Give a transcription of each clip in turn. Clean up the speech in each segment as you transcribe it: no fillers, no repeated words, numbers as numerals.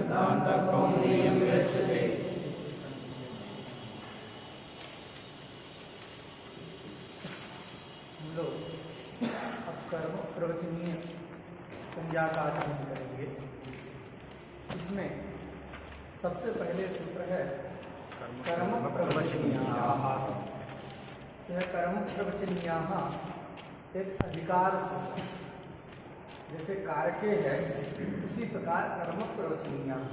हम लोग अब कर्म प्रवचनीय संज्ञा का अध्ययन करेंगे। इसमें सबसे पहले सूत्र है कर्म प्रवचनीयाः। यह कर्म प्रवचनीयाः एक अधिकार सूत्र, जैसे कारके है उसी प्रकार कर्म प्रवचनीयाः।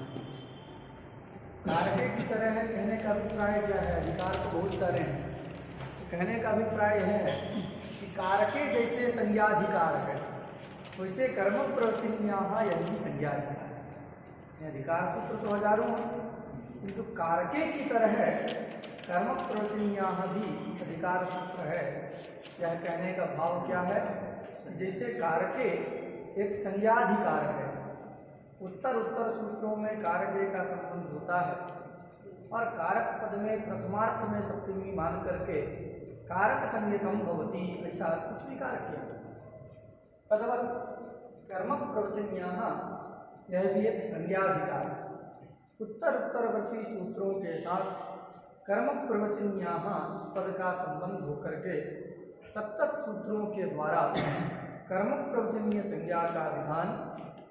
कारके की तरह है। कहने का अभिप्राय क्या है? अधिकार तो बहुत सारे हैं। कहने का अभिप्राय यह है कि कारके जैसे संज्ञाधिकार है वैसे कर्म प्रवचनीयाः यह भी संज्ञाधिकार है। अधिकार सूत्र तो हजारों हैं, किंतु कारके की तरह है कर्म प्रवचनीयाः भी अधिकार सूत्र है। यह कहने का भाव क्या है? जैसे कारके एक संज्ञाधिकार है, उत्तर उत्तर सूत्रों में कारके का संबंध होता है और कारक पद में प्रथमार्थ में सप्तमी मान करके कारक संज्ञकम भवति ऐसा अर्थ स्वीकार किया। तद्वत् कर्म प्रवचनीयाः यह भी एक संज्ञाधिकार है। उत्तर उत्तरवर्ती सूत्रों के साथ कर्म प्रवचनीयाः इस पद का संबंध होकर के तत्त सूत्रों के द्वारा कर्म प्रवचनीय संज्ञा का विधान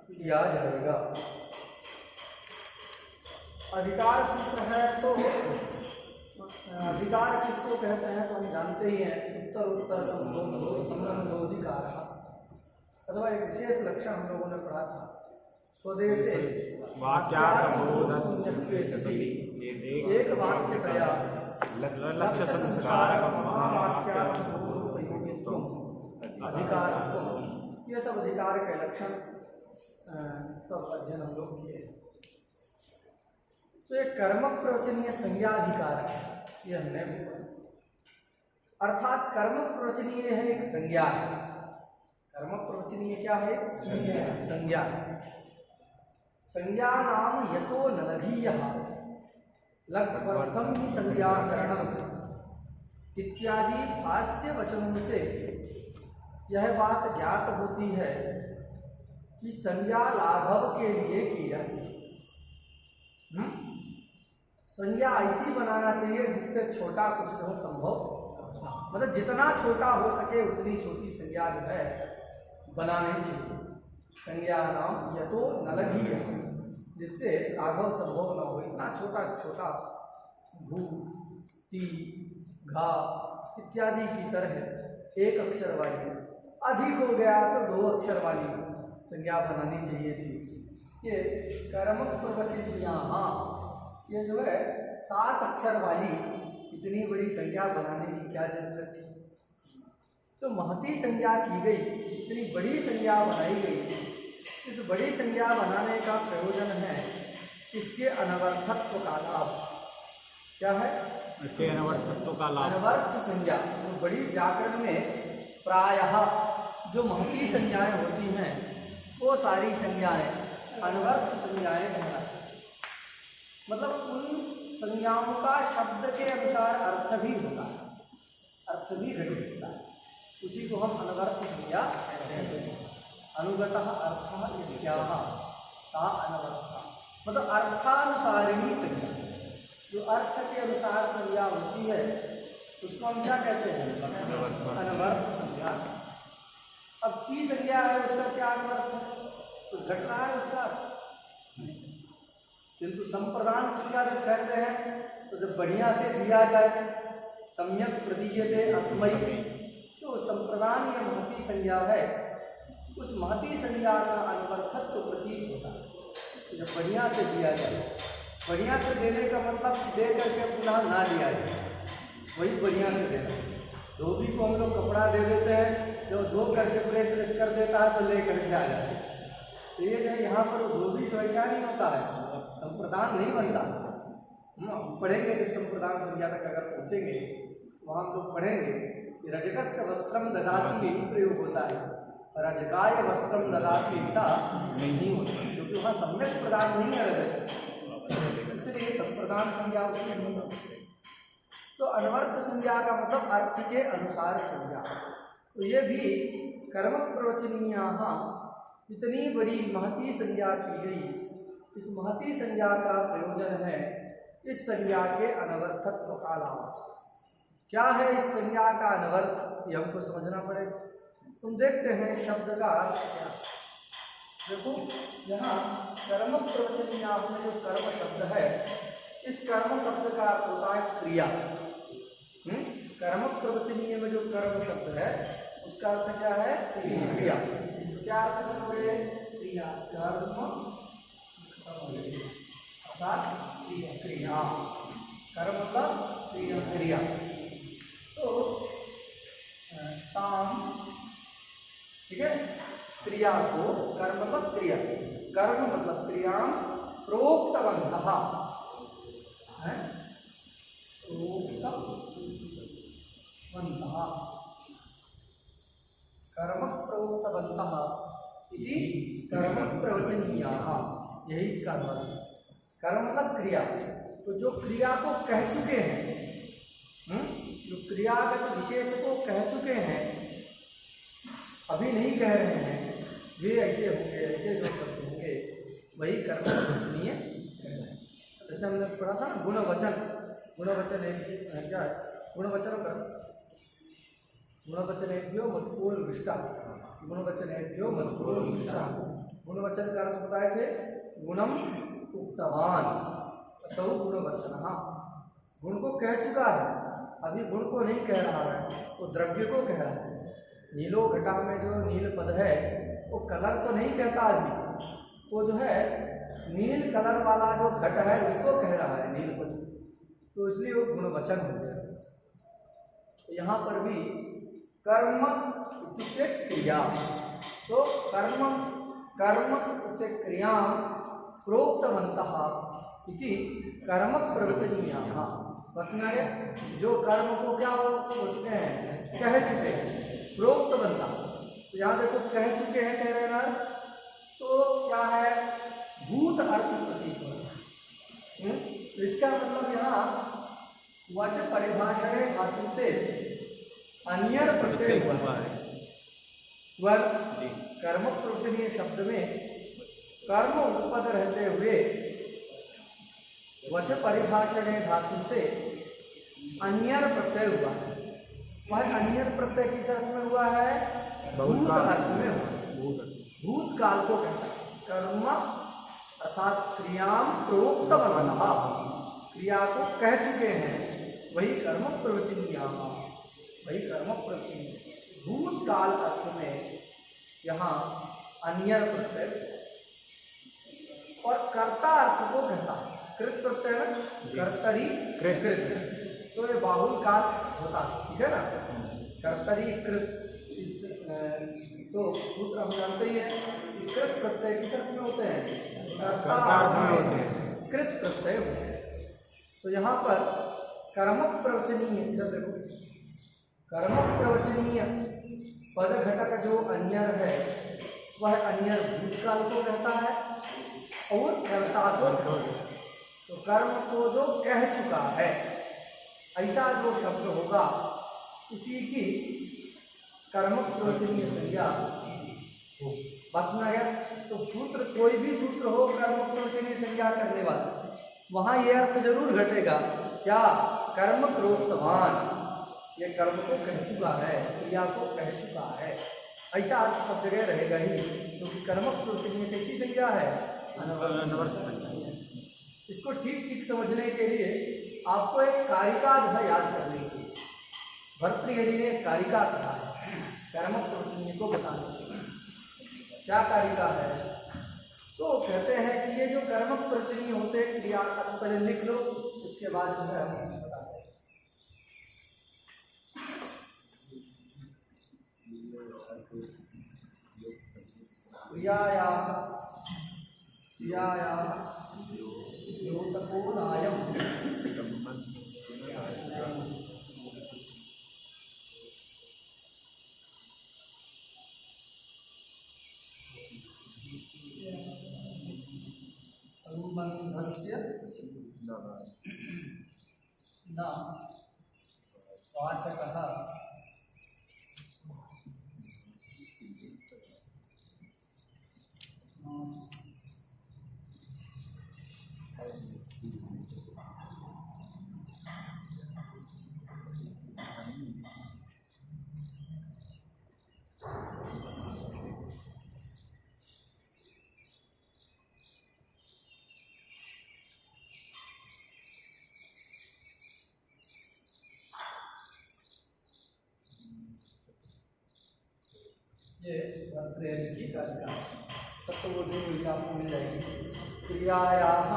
किया जाएगा। अधिकार सूत्र है तो अधिकार किसको कहते हैं तो हम जानते ही हैं, उत्तर उत्तर संबंधोधिकार। अथवा एक विशेष लक्षण हम लोगों ने पढ़ा था, स्वदेशे एक वाक्यतया लक्ष्य संस्कारकम् अधिकारत्वम्। ये सब अधिकार के लक्षण सब अध्ययन हम लोग किए। तो एक कर्म प्रवचनीय संज्ञाधिकार है, यह हमने भी पढ़ा। अर्थात कर्म प्रवचनीय है एक संज्ञा है। कर्म प्रवचनीय क्या है? संज्ञा। संज्ञा नाम यतो नलघीयः लघ्वर्थम ही संज्ञाकरणम इत्यादि भाष्य वचनों से यह बात ज्ञात होती है कि संज्ञा लाघव के लिए की जाती है। संज्ञा ऐसी बनाना चाहिए जिससे छोटा कुछ हो संभव, मतलब जितना छोटा हो सके उतनी छोटी संज्ञा जो है बनानी चाहिए। संज्ञा नाम यतो नलघीयः, जिससे लाघव संभव न हो, इतना छोटा से छोटा भू टी घा इत्यादि की तरह एक अक्षर वाली, अधिक हो गया तो दो अक्षर वाली संज्ञा बनानी चाहिए थी। ये कर्म प्रवचनीयाः ये जो है 7 अक्षर वाली इतनी बड़ी संज्ञा बनाने की क्या जरूरत थी? तो महती संज्ञा की गई, इतनी बड़ी संज्ञा बनाई गई। इस बड़ी संज्ञा बनाने का प्रयोजन है इसके अनवर्थत्व का लाभ। क्या है? इसके अनवर्थत्व का लाभ। अनवर्थ संज्ञा, तो बड़ी व्याकरण में प्रायः जो महती संज्ञाएं होती हैं वो सारी संज्ञाएं अनवर्थ संज्ञाएं कहलाती हैं। मतलब उन संज्ञाओं का शब्द के अनुसार अर्थ भी होता है, अर्थ भी घटित होता है, उसी को हम अनवर्थ संज्ञा कहते हैं। अनुगतः अर्थः यस्याः सा अनवर्थः, मतलब अर्थानुसारिणी संज्ञा। जो अर्थ के अनुसार संज्ञा होती है उसको हम क्या कहते हैं? अनवर्थ संज्ञा। अब की संज्ञा है उसका क्या अनवर्थ है? कुछ घट रहा है उसका अर्थ, किंतु संप्रदान संज्ञा जब कहते हैं तो जब बढ़िया से दिया जाए, सम्यक प्रतीयते अस्मै, तो संप्रदान ये महती संज्ञा है, उस महती संज्ञा का अनवर्थत्व प्रतीत होता है। तो जब बढ़िया से दिया जाए, बढ़िया से देने का मतलब दे करके पुनः ना लिया जाए, वही बढ़िया से देना। धोबी को हम लोग कपड़ा दे देते हैं, जब धो करके प्रेस कर देता है तो ले करके आ जाते हैं। तो ये जो है यहाँ पर वो धोबी जो है क्या नहीं होता है, संप्रदान नहीं बनता। पढ़ेंगे जब संप्रदान संज्ञा तक अगर पहुँचेंगे वहाँ हम लोग पढ़ेंगे कि रजकस्य वस्त्रम ददाति यही प्रयोग होता है, रजकाय वस्त्रम ददाति ऐसा नहीं होता, क्योंकि वहाँ सम्यक प्रदान नहीं है रजक, इसलिए संप्रदान संज्ञा उसमें नहीं होती। तो अनवर्थ संज्ञा का मतलब अर्थ के अनुसार संज्ञा। तो ये भी कर्म प्रवचनीयाः इतनी बड़ी महती संज्ञा की गई इस महती संज्ञा का प्रयोजन है इस संज्ञा के अनवर्थत्व का लाभ। क्या है इस संज्ञा का अनवर्थ, ये हमको समझना पड़ेगा। तुम देखते हैं शब्द का अर्थ क्या। देखो यहाँ कर्म प्रवचनीया में जो कर्म शब्द है, इस कर्म शब्द का अर्थ होता है क्रिया। कर्म प्रवचनीय में जो कर्म शब्द है उसका अर्थ क्या है? क्रिया। तो क्या अर्थ करोगे? क्रिया। कर्म अर्थात क्रिया। कर्म मतलब क्रिया। तो ताम, ठीक है, क्रिया को, कर्म मतलब क्रिया, कर्म मतलब क्रिया, प्रोक्तवन्तः है, प्रोक्तवन्तः, कर्म प्रोक्तवन्तः इति कर्म प्रवचनीयाः, यही इसका अर्थ। कर्म मतलब क्रिया, तो जो क्रिया को कह चुके हैं, जो क्रियागत विशेष को कह चुके हैं, अभी नहीं कह रहे हैं, वे ऐसे होंगे, ऐसे जो शब्द होंगे वही कर्म प्रवचनीय कहलाए। जैसे हमने पढ़ा था ना गुणवचन, गुणवचन एक क्या है? गुणवचन कर गुणवचन एभ्यो मत्पूर्ण विष्टा, गुणवचन एभ्यो मत्पूर्ण विष्टा। गुणवचन का अर्थ बताए थे गुणम उक्तवान असौ गुणवचनः, गुण को कह चुका है, अभी गुण को नहीं कह रहा है, वो द्रव्य को कह रहा है। नीलो घटा में जो नील पद है वो कलर को नहीं कहता अभी, वो जो है नील कलर वाला जो घट है उसको कह रहा है नील पद, तो इसलिए वो गुणवचन हो गया। तो यहाँ पर भी कर्म इत्युक्ते क्रिया, तो कर्म इत्युक्ते क्रिया प्रोक्तवन्तः इति कर्म प्रवचनीयाः। वचना है जो कर्म को क्या हो चुके हैं, कह चुके हैं, प्रोक्तवन्तः। तो यहाँ देखो कह चुके हैं, कह रहे हैं, तो क्या है? भूत अर्थ प्रतीत हो रहा है। तो इसका मतलब यहाँ वच परिभाषणे धातु से अन्यर प्रत्यय हुआ है। वह कर्म प्रवचनीय शब्द में कर्म उपपद रहते हुए वच परिभाषणे धातु से अन्यर प्रत्यय हुआ है। वह अन्यर प्रत्यय किस अर्थ में हुआ है? भूत अर्थ में हुआ। भूत काल को कहता है। कर्म अर्थात क्रियाम प्रोक्तवन्तः, क्रिया को कह चुके हैं, वही कर्म प्रवचनीयाः, वही कर्म प्रवचनीय। भूत काल अर्थ में यहाँ अन्यर प्रत्यय और कर्ता अर्थ को कहता है। कृत प्रत्यय में कर्तरी कृत, तो ये बाहुल काल होता है, ठीक है ना? कर्तरी कृत, तो सूत्र हम जानते ही है कि कृत प्रत्यय किस अर्थ में होते हैं? कर्ता अर्थ में होते हैं, कृत प्रत्यय होते हैं। तो यहाँ पर कर्म प्रवचनीय, जब देखो कर्म प्रवचनीय पद घटक जो अन्यर है वह अन्यर भूतकाल को कहता है और कर्ता को, तो कर्म को जो कह चुका है ऐसा जो शब्द होगा उसी की कर्म प्रवचनीय संज्ञा हो। बस में गया। तो सूत्र, कोई भी सूत्र हो कर्म प्रवचनीय संज्ञा करने वाला, वहाँ ये अर्थ जरूर घटेगा, क्या? कर्म प्रोक्तवान, ये कर्म को कह चुका है, क्रिया को कह चुका है, ऐसा अर्थ सब जगह रहेगा ही, क्योंकि कर्म प्रवचनीय कैसी संज्ञा है? अनवर्थ संज्ञा। इसको ठीक ठीक समझने के लिए आपको एक कारिका जो है याद करनी चाहिए। भर्तृहरि ने कारिका कहा है कर्म प्रवचनीय को बताने के लिए। क्या कारिका है? तो कहते हैं कि ये जो कर्म प्रवचनीय होते हैं क्रिया, अच्छा पहले लिख लो, इसके बाद जो है हम बताते हैं। क्रियाया द्योतकोलायम संबंधस्य न वाचकः की अधिकार तत्वबोधि मूल्य आपको मिल जाएगी। क्रियायाः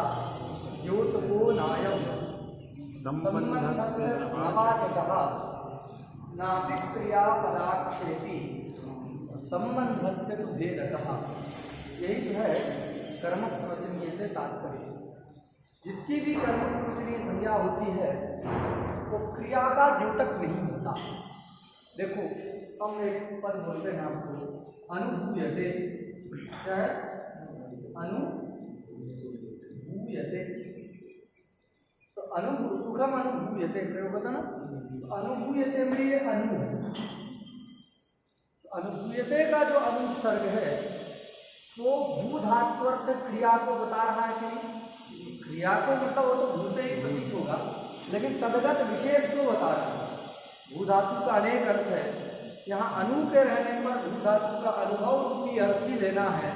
द्योतको नायम संबंधस्य नवाचकः नापि क्रियापदाक्षेपी संबंधस्य तु भेदकः। यही जो है कर्मक प्रवचनीय से तात्पर्य। जिसकी भी कर्मक प्रवचनीय संज्ञा होती है वो क्रिया का द्योतक नहीं होता। देखो हम एक पद बोलते हैं आपको अनुभूयते, क्या है अनुभूयते, तो सुखम अनुभूयते प्रयोग होता ना, तो अनुभूयते में ये अनुभूयते का जो अनुपसर्ग है वो भूधात्वर्थ क्रिया को बता रहा है कि नहीं? क्रिया को मतलब वो तो भू से ही प्रतीत होगा, लेकिन तदगत विशेष को बता रहा है। भू धातु का अनेक अर्थ है, यहाँ अनु के रहने पर भू धातु का अनुभव रूपी अर्थ ही लेना है।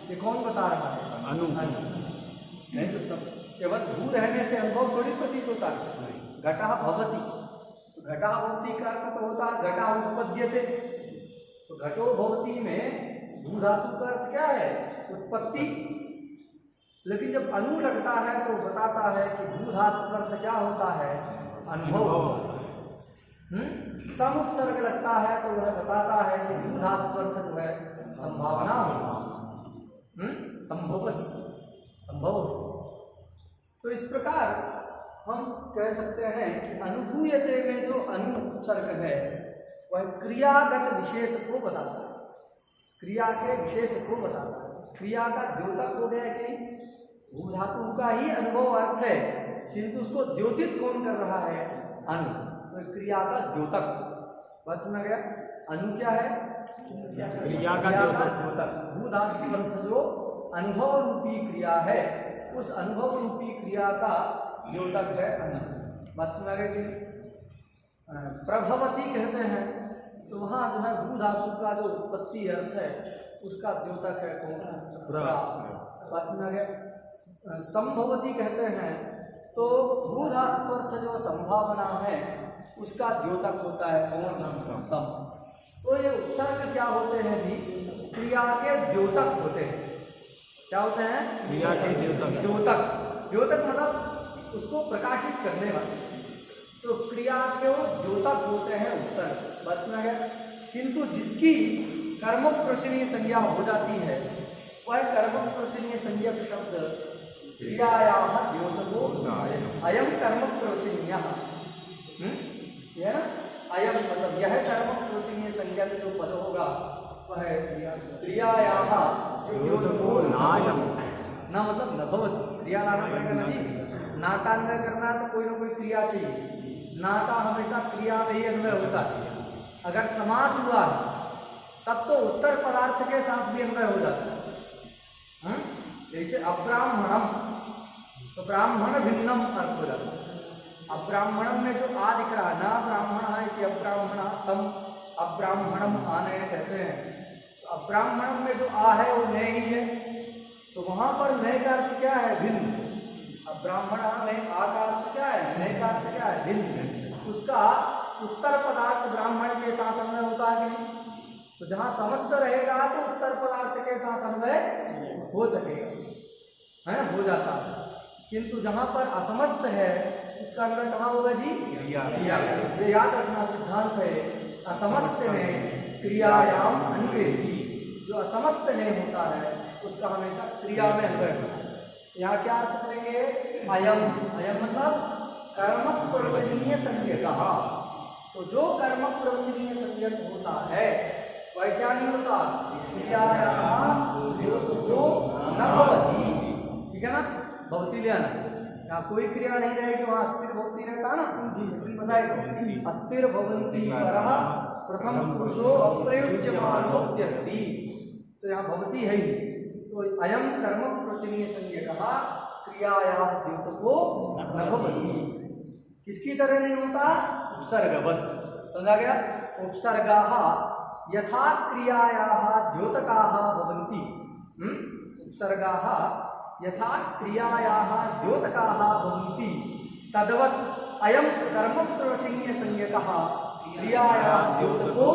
ये कौन बता रहा है? अनु। नहीं तो सब केवल भू रहने से अनुभव थोड़ी प्रतीत होता है। घटः भवति, तो घटः भवति का अर्थ तो होता है घटः उत्पद्यते, तो घटो भवति में भू धातु का अर्थ क्या है? उत्पत्ति। लेकिन जब अनु लगता है तो बताता है कि भू धातु का अर्थ क्या होता है? अनुभव। समुपसर्ग लगता है तो वह बताता है कि भू धातु का अर्थ जो है संभावना होगा, संभव। तो इस प्रकार हम कह सकते हैं कि अनुभूयते में जो अनुपसर्ग है वह क्रियागत विशेष को बताता है, क्रिया के विशेष को बताता है। क्रिया का द्योतक हो गया कि भू धातु का ही अनुभव अर्थ है, किंतु उसको द्योतित कौन कर रहा है? अनु। तो क्रिया का द्योतक बात सुना गया। अनु क्या है? क्रिया का द्योतक। भू धातु का अर्थ जो अनुभव रूपी क्रिया है, उस अनुभव रूपी क्रिया का द्योतक है अनु। बात सुना गया कि प्रभवती कहते हैं तो वहाँ जो है भू धातु का जो उत्पत्ति अर्थ है उसका द्योतक है कौन? बात सुना गया। संभवती कहते हैं तो भू धातु अर्थ जो संभावना है उसका द्योतक होता है कौन? सम। तो ये उपसर्ग क्या होते हैं जी? क्रिया के द्योतक होते हैं। क्या होते हैं? क्रिया के द्योतक। द्योतक मतलब उसको प्रकाशित करने वाले, तो क्रिया के वो द्योतक होते हैं उपसर्ग। बात सुना गया। किंतु जिसकी कर्मक प्रवचनीय संज्ञा हो जाती है वह कर्मक प्रवचनीय संज्ञक शब्द क्रियायाः द्योतको अयम कर्मक प्रवचनीय। यह अयम मतलब यह कर्मक प्रवचनीय संज्ञा जो पद होगा वह क्रियायाः द्योतको नायम। ना मतलब न भवति, क्रिया लाना पड़ेगा ना जी। ना का अन्वय करना तो कोई ना कोई क्रिया चाहिए। ना का हमेशा क्रिया में ही अन्वय होता है। अगर समास हुआ तब तो उत्तर पदार्थ के साथ भी अन्वय हो जाता है। जैसे अब्राह्मणम, तो ब्राह्मण भिन्नम अर्थ हो जाता है। अब्राह्मणम में जो आ दिख रहा है, ना ब्राह्मण है कि अब्राह्मण तम अब्राह्मणम आने कहते हैं। तो अब्राह्मणम में जो आ है वो नए ही है, तो वहां पर नए का अर्थ क्या है? भिन्न। अब ब्राह्मण में आ का अर्थ क्या है? नए का अर्थ क्या है? भिन्न। उसका उत्तर पदार्थ ब्राह्मण के साथ अन्वय होता है कि नहीं? तो जहां समस्त रहेगा तो उत्तर पदार्थ के साथ अन्वय हो सकेगा, है हो जाता है। किंतु जहां पर असमस्त है उसका अन्वय कहाँ होगा जी? ये याद रखना सिद्धांत है। असमस्त में क्रियायाम अन्वेति, जो असमस्त में होता है उसका हमेशा क्रिया में अन्वय होता है। यहाँ क्या अर्थ करेंगे? अयम। अयम मतलब कर्मक प्रवचनीय संज्ञक। तो जो कर्मक प्रवचनीय संज्ञक होता है वह क्या नहीं होता? क्रियायाः द्योतको न भवति। ठीक है ना? भवति ले आना, यहाँ कोई क्रिया नहीं रहेगी, वहाँ अस्थिर भवति रहता ना। बताइए अस्थिर भवन्ति परः प्रथम पुरुषो अप्रयुज्यमानोऽप्यस्ति, तो यहाँ भवति है ही। तो अयम कर्मक प्रवचनीय संज्ञकः क्रियायाः द्योतको न भवति। किसकी तरह नहीं होता? उपसर्गवत्। समझा गया? उपसर्गाः यथा क्रियायाः द्योतकाः भवन्ति। उपसर्गाः यथा क्रियायाः द्योतकाः भवन्ति तद्वत् अयम कर्मक प्रवचनीय संज्ञकः क्रियायाः द्योतको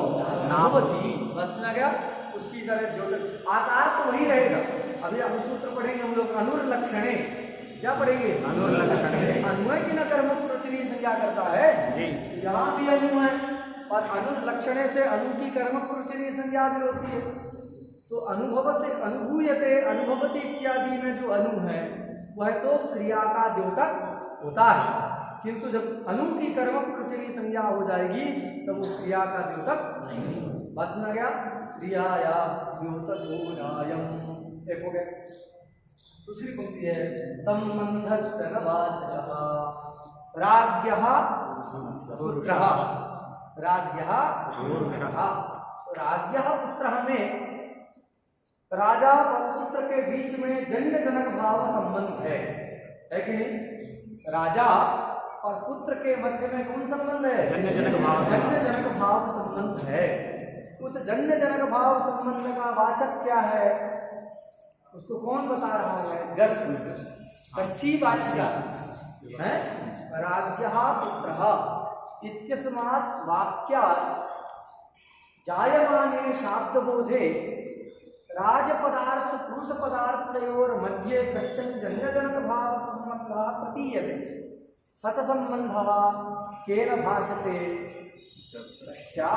न भवति। समझा गया? उसकी तरह द्योतक, आकार तो वही रहेगा। अभी हम सूत्र पढ़ेंगे हम लोग, अनुर्लक्षणे, क्या पढ़ेंगे? अनुर्लक्षणे। अनु है कि न कर्म प्रचनी संज्ञा करता है जी। यहाँ भी अनु है, और अनुर्लक्षणे से अनु की कर्म प्रचनी संज्ञा भी होती है। तो अनुभवते, अनुभूयते, अनुभवती इत्यादि में जो अनु है वह तो क्रिया का द्योतक होता है, किंतु जब अनु की कर्म प्रचनी संज्ञा हो जाएगी तब वो क्रिया का द्योतक नहीं। बात सुना गया? क्रिया या द्योतक होनायम, एक हो गया। दूसरी पंक्ति है संबंधस्य न वाचकः राज्ञः पुत्रः, राज्ञः पुत्रः। राज्ञः पुत्रः में राजा और पुत्र के बीच में जन्य जनक भाव संबंध है कि नहीं? राजा और पुत्र के मध्य में कौन संबंध है? जन्य जनक भाव। जन्य जनक भाव संबंध है। उस जन्य जनक भाव संबंध का वाचक क्या है उसको कौन बता रहा है? गस्त, षष्ठी वाचिका है। राज्ञः पुत्रः इत्यस्मात् वाक्यात् जायमाने शाब्दबोधे राजपदार्थ पुरुष पदार्थयोर मध्ये कश्चन जन्यजनक भाव संबंधः प्रतीयते। सतसंबंधः केन भाषते? षष्ठ्या।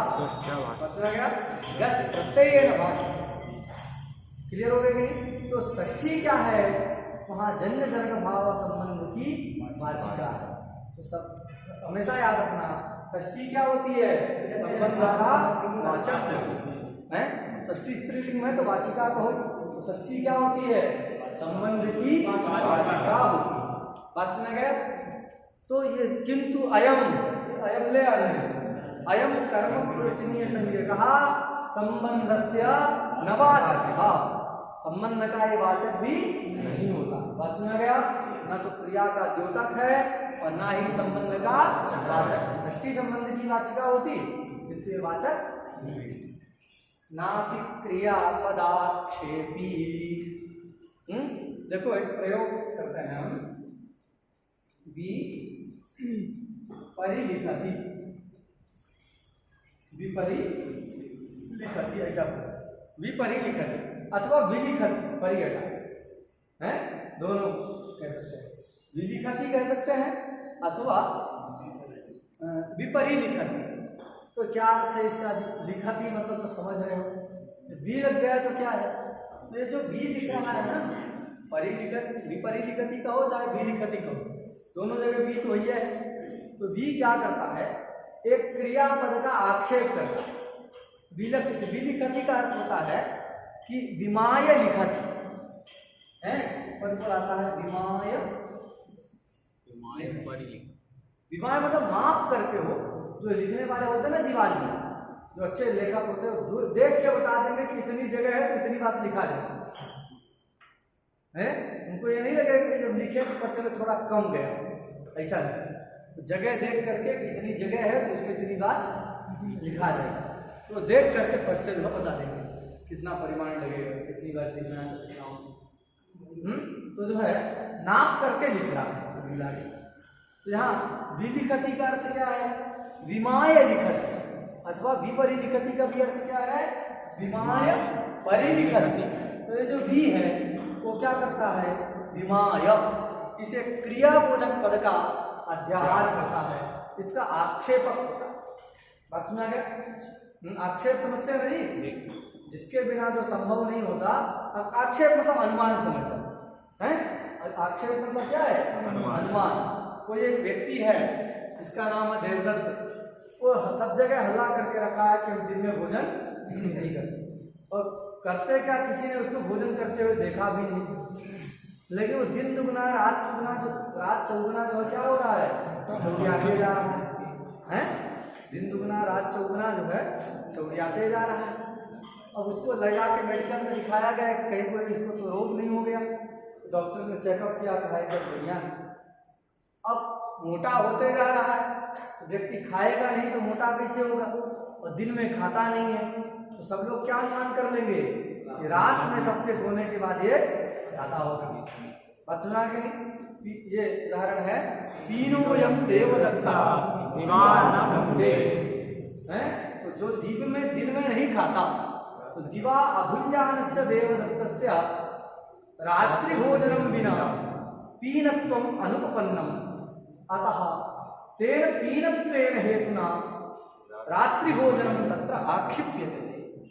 मतलब क्या? गस प्रत्ययेन भाषते। क्लियर हो गया कि नहीं? तो षष्ठी क्या है? वहाँ जन्य जनक भाव संबंध की वाचिका है। तो सब हमेशा याद रखना, षष्ठी क्या होती है? संबंध का वाचक है। षष्ठी स्त्रीलिंग में तो वाचिका कहो, तो षष्ठी क्या होती है? संबंध की वाचिका होती है। बात सुना गया? तो ये किंतु अयम, अयम ले आ रहे हैं, अयम कर्म प्रवचनीय संज्ञा कहा संबंधस्य न वाचकः, संबंध का ये वाचक भी नहीं होता। बात सुना गया? ना तो क्रिया का द्योतक है और ना ही संबंध का वाचक। षष्ठी संबंध की वाचिका होती किंतु ये वाचक नहीं। नापि क्रिया पदाक्षेपी। देखो एक प्रयोग करते हैं हम, विपरिलिखति, विपरिलिखति, ऐसा विपरिलिखति अथवा विलिखति, परिहटा है, दोनों कह सकते हैं। विलिखति कह सकते हैं अथवा विपरिलिखति। तो क्या अर्थ है इसका? लिखती मतलब तो समझ रहे हो, वी लग गया तो क्या है? तो ये जो वी लिख रहा है ना, परिलिखत, विपरिलिखति कहो चाहे वी लिखती कहो, दोनों जगह वी तो वही है। तो वी क्या करता है? एक क्रियापद का आक्षेप करता है। विलिखति का अर्थ होता है कि विमाय लिखति है, पद पर आता है विमाय। विमाय मतलब माप करके हो, जो लिखने वाले होते हैं ना दीवार में, जो अच्छे लेखक होते हैं देख के बता देंगे कि इतनी जगह है तो इतनी बात लिखा जाए है। उनको ये नहीं लगेगा कि जब लिखे तो पता चले थोड़ा कम गया, ऐसा नहीं। तो जगह देख करके कि इतनी जगह है तो इसमें इतनी बात लिखा जाएगा, तो देख करके फट से बता देंगे कितना परिमाण लगेगा, कितनी बात लिखना है, कितना। तो जो है नाप करके लिख रहा है। तो यहाँ विलिखति का अर्थ क्या है? विमाय लिखति अथवा विपरिलिखति का भी अर्थ क्या है? विमाय परिलिखति। तो ये जो वी है वो क्या करता है? विमाय, इसे क्रियाबोधक पद का अध्याहार करता है, इसका आक्षेपक होता है। बात सुना गया? आक्षेप समझते हैं जी, जिसके बिना जो संभव नहीं होता। आक्षेप मतलब अनुमान समझ है। आक्षेप मतलब क्या है? अनुमान। कोई एक व्यक्ति है जिसका नाम है देवदत्त, वो सब जगह हल्ला करके रखा है कि हम दिन में भोजन नहीं करते, और करते क्या, किसी ने उसको भोजन करते हुए देखा भी नहीं। लेकिन वो दिन दुगना रात चौगुना जो है क्या हो रहा है? चौरियाते जा रहा है। दिन दुगना रात चौगुना जो है चौरियाते जा रहा है। अब उसको ले जाके मेडिकल में दिखाया गया कि कहीं कोई इसको तो रोग नहीं हो गया। डॉक्टर ने चेकअप किया, कहा एकदम बढ़िया। अब मोटा होते जा रहा है, तो व्यक्ति खाएगा नहीं तो मोटा कैसे होगा? और दिन में खाता नहीं है, तो सब लोग क्या अनुमान कर लेंगे कि रात में सबके सोने के बाद ये खाता होगा। बात सुना के नहीं? ये उदाहरण है, पीनोयम देवदत्ता दिवान है। तो जो दिन में नहीं खाता तो दिवा अभुञ्जानस्य देवदत्तस्य रात्रिभोजनं विना पीनत्वम् अनुपपन्नम् अतः तेन पीनत्वेन हेतुना रात्रिभोजनं तत्र आक्षिप्यते।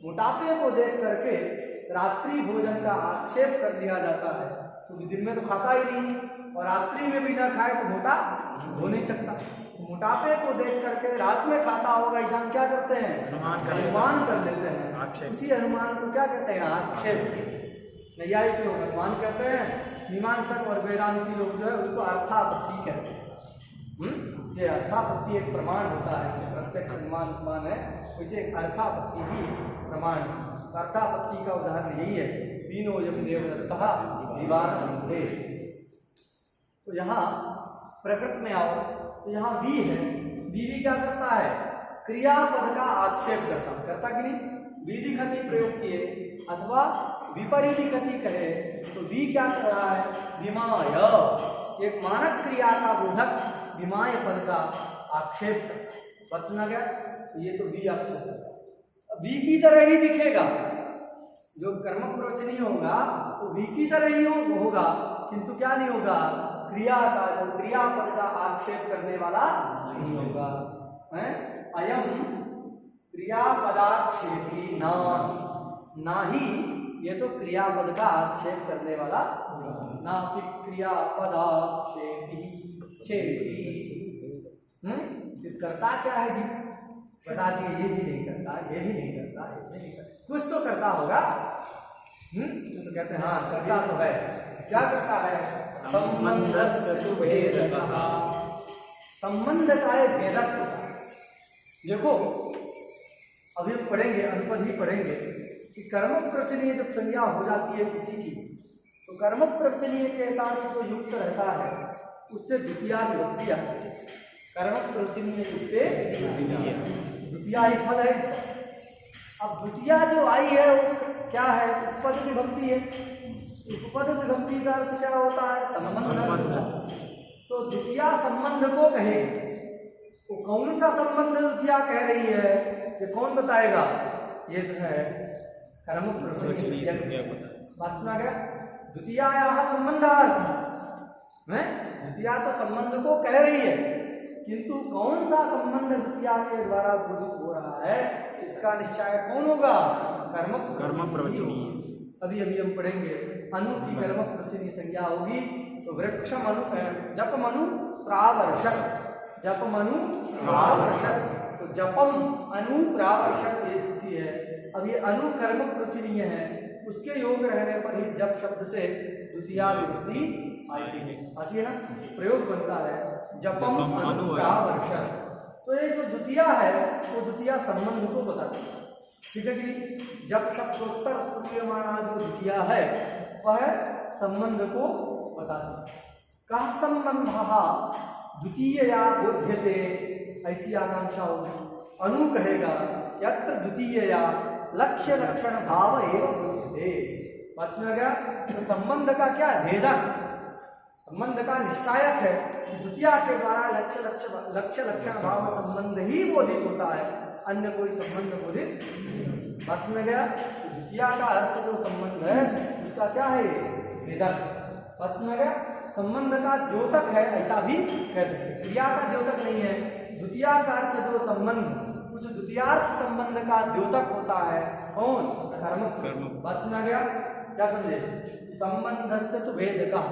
मोटापे को देख करके रात्रि भोजन का आक्षेप कर दिया जाता है, क्योंकि दिन में तो खाता ही नहीं और रात्रि में भी ना खाए तो मोटा हो नहीं सकता। तो मोटापे को देख करके रात में खाता होगा ऐसा हम क्या करते हैं, अनुमान कर लेते हैं। उसी अनुमान को क्या कहते हैं, आक्षेप। नैयायिक लोग अनुमान कहते हैं, मीमांसक और वेदांती लोग जो है उसको अर्थापत्ति कहते हैं। ये अर्थापत्ति एक प्रमाण होता है, जैसे प्रत्यक्ष अनुमान है वैसे एक अर्थापत्ति भी प्रमाण है। अर्थापत्ति का उदाहरण यही है, वीनो यम देवदत्तः विवानंदे। तो यहाँ प्रकृति में आओ तो यहाँ वी है, वी क्या करता है, क्रियापद का आक्षेप करता कि नहीं, विधि खति प्रयोग किए अथवा विपरीत गति कहे तो वी क्या कर रहा है, विमाय, एक मानक क्रिया का बोधक विमाय पद का आक्षेप करता। बचना गया तो ये तो वी आक्षेप वी की तरह ही दिखेगा, जो कर्म प्रवचनीय होगा तो वी की तरह ही होगा, किंतु क्या नहीं होगा, क्रिया का जो क्रियापद का आक्षेप करने वाला नहीं होगा। अयम क्रियापदाक्षेपी ना ही, ये तो क्रियापद का आक्षेप करने वाला ना कि क्रियापदाक्षेपी छेपी। करता क्या है जी, बता दिए, ये भी नहीं करता, ये भी नहीं करता, ये भी नहीं करता, कुछ तो करता होगा। तो कहते हैं हाँ करता तो है, क्या करता है, संबंधस्य तु भेदकः, संबंध का एक भेदक होता है। देखो अभी हम पढ़ेंगे, अनुपद ही पढ़ेंगे कि कर्म प्रवचनीय जब संज्ञा हो जाती है किसी की, तो कर्म प्रवचनीय के साथ जो युक्त रहता है उससे द्वितीया विभक्ति आती है। कर्म प्रवचनीय युक्ते द्वितीया ही फल है इसका। अब द्वितीया जो आई है वो क्या है, उपपद विभक्ति है। उपपद विभक्ति का अर्थ क्या होता है, संबंध। तो द्वितीया संबंध को कहेगी, तो कौन सा संबंध द्वितीया कह रही है, ये कौन बताएगा, ये जो है कर्म प्रवचनीय बात सुना गया। द्वितीया संबंधार्थी में द्वितीया तो संबंध को कह रही है, किंतु कौन सा संबंध द्वितीया के द्वारा बोधित हो रहा है इसका निश्चय कौन होगा, कर्म प्रवचनीय। अभी अभी हम पढ़ेंगे अनु की कर्म प्रवचनीय संज्ञा होगी तो वृक्ष मनु जप मनु प्रावर्षक, जप मनु प्रावर्षक, तो जपम अनु प्रावर्षक ये स्थिति है। अब ये अनु कर्म प्रवचनीय है, उसके योग रहने पर ही जप शब्द से द्वितीया विभक्ति आती है ना, प्रयोग बनता है जपम अनु प्रावर्षक। तो ये जो द्वितीया है वो द्वितीया संबंध को बताती है, ठीक है कि नहीं। जब शब्दोत्तर स्तूयमाना जो द्वितीया है वह संबंध को बताती है। कः संबंधः द्वितीयया बोध्यते, ऐसी आकांक्षा होगी। अनु कहेगा यत्र द्वितीयया लक्ष्य लक्षण भाव एवं बोध्यते। बात सुना गया। तो संबंध का क्या भेदक, संबंध का निश्चायक है कि द्वितीया के द्वारा लक्ष्य लक्षण भाव संबंध ही बोधित होता है, अन्य कोई संबंध बोधित। बात सुना गया। तो द्वितीया का अर्थ जो संबंध है उसका क्या है, भेदक। बात सुना गया। संबंध का द्योतक है ऐसा भी कह सकते, क्रिया का द्योतक नहीं है। द्वितीया का अर्थ जो संबंध, उस द्वितीयार्थ संबंध का द्योतक होता है कौन, कर्म। बात सुना गया। क्या समझे, संबंधस्य तु भेदकः,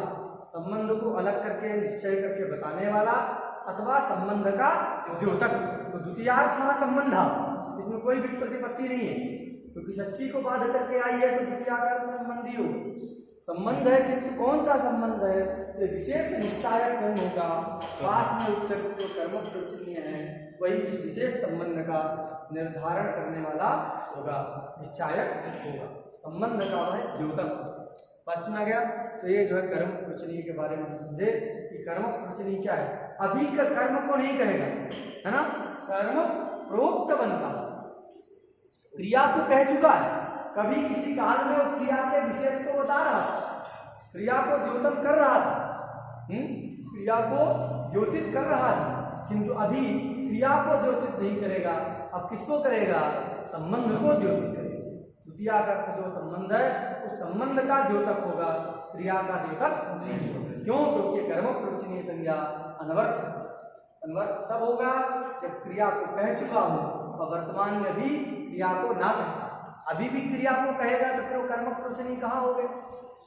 संबंध को अलग करके निश्चय करके बताने वाला, अथवा संबंध का द्योतक। तो द्वितीयार्थ संबंध, इसमें कोई भी प्रतिपत्ति नहीं है, क्योंकि षष्ठी को बाध करके आई है तो द्वितीया का अर्थ संबंधी हो, संबंध है। किंतु कौन सा संबंध है, तो विशेष निश्चायक कौन होगा, पास में उच्चक जो कर्म प्रवचनीय है वही उस विशेष संबंध का निर्धारण करने वाला होगा, निश्चायक होगा। संबंध का वह द्योतक। बात सुना गया। तो ये जो है कर्म प्रवचनीय के बारे में समझे कि कर्म प्रवचनीय क्या है। अभी कर्म को नहीं कहेगा, है ना, कर्म प्रोक्त बनता, क्रिया को कह चुका है। कभी किसी काल में वो क्रिया के विशेष को बता रहा था, क्रिया को द्योतन कर रहा था, क्रिया को द्योतित कर रहा था, किंतु अभी क्रिया को द्योतित नहीं करेगा। अब किसको करेगा, संबंध को द्योतित करेगा। द्वितीया का अर्थ जो संबंध है उस संबंध का द्योतक होगा, क्रिया का द्योतक नहीं होगा। क्यों? क्योंकि कर्म प्रवचनीय संज्ञा अनवर्थ है। अनवर्थ तब होगा जब क्रिया को कह चुका हो और वर्तमान में भी क्रिया को ना कहता। अभी भी क्रिया को कहेगा तो फिर वो कर्म प्रवचनीय कहाँ हो गए?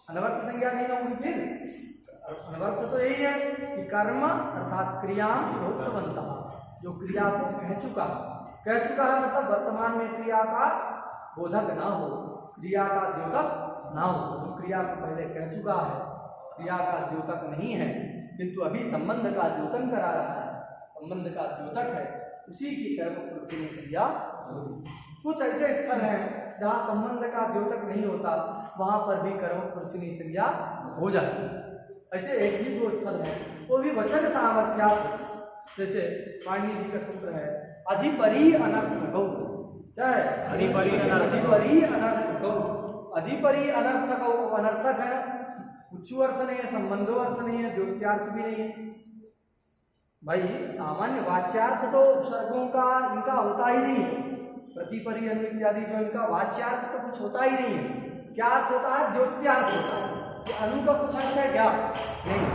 अनवर्थ संज्ञा नहीं होगी। फिर अनवर्थ तो यही है कि कर्म अर्थात क्रिया प्रोक्तवन्तः, जो क्रिया को कह चुका है मतलब वर्तमान में क्रिया का बोधक ना हो, क्रिया का द्योतक ना हो। जो क्रिया को पहले कह चुका है, क्रिया का द्योतक नहीं है, किंतु अभी संबंध का द्योतन करा रहा है, संबंध का द्योतक है, उसी की कर्म प्रवचनीय संज्ञा होती। कुछ ऐसे स्थल हैं जहाँ संबंध का द्योतक नहीं होता, वहां पर भी कर्म प्रवचनीय संज्ञा हो जाती है। ऐसे एक ही दो स्थल है, वो भी वचन सामर्थ्या। जैसे पाणिनि जी का सूत्र है अधिपरि अनर्थकौ। क्या है? अधिपरि अनर्थकौ। अधिपरि अनर्थकौ अनर्थक है, उच्चु अर्थ नहीं है, संबंधो अर्थ नहीं है, द्योत्यार्थ भी नहीं है। भाई सामान्य वाच्यार्थ तो उपसर्गों का इनका होता ही नहीं है, प्रतिपरि अनु इत्यादि जो इनका वाच्यार्थ तो कुछ होता ही नहीं है। क्या अर्थ होता है? द्योत्यार्थ होता है। अनु का कुछ अर्थ है क्या? नहीं।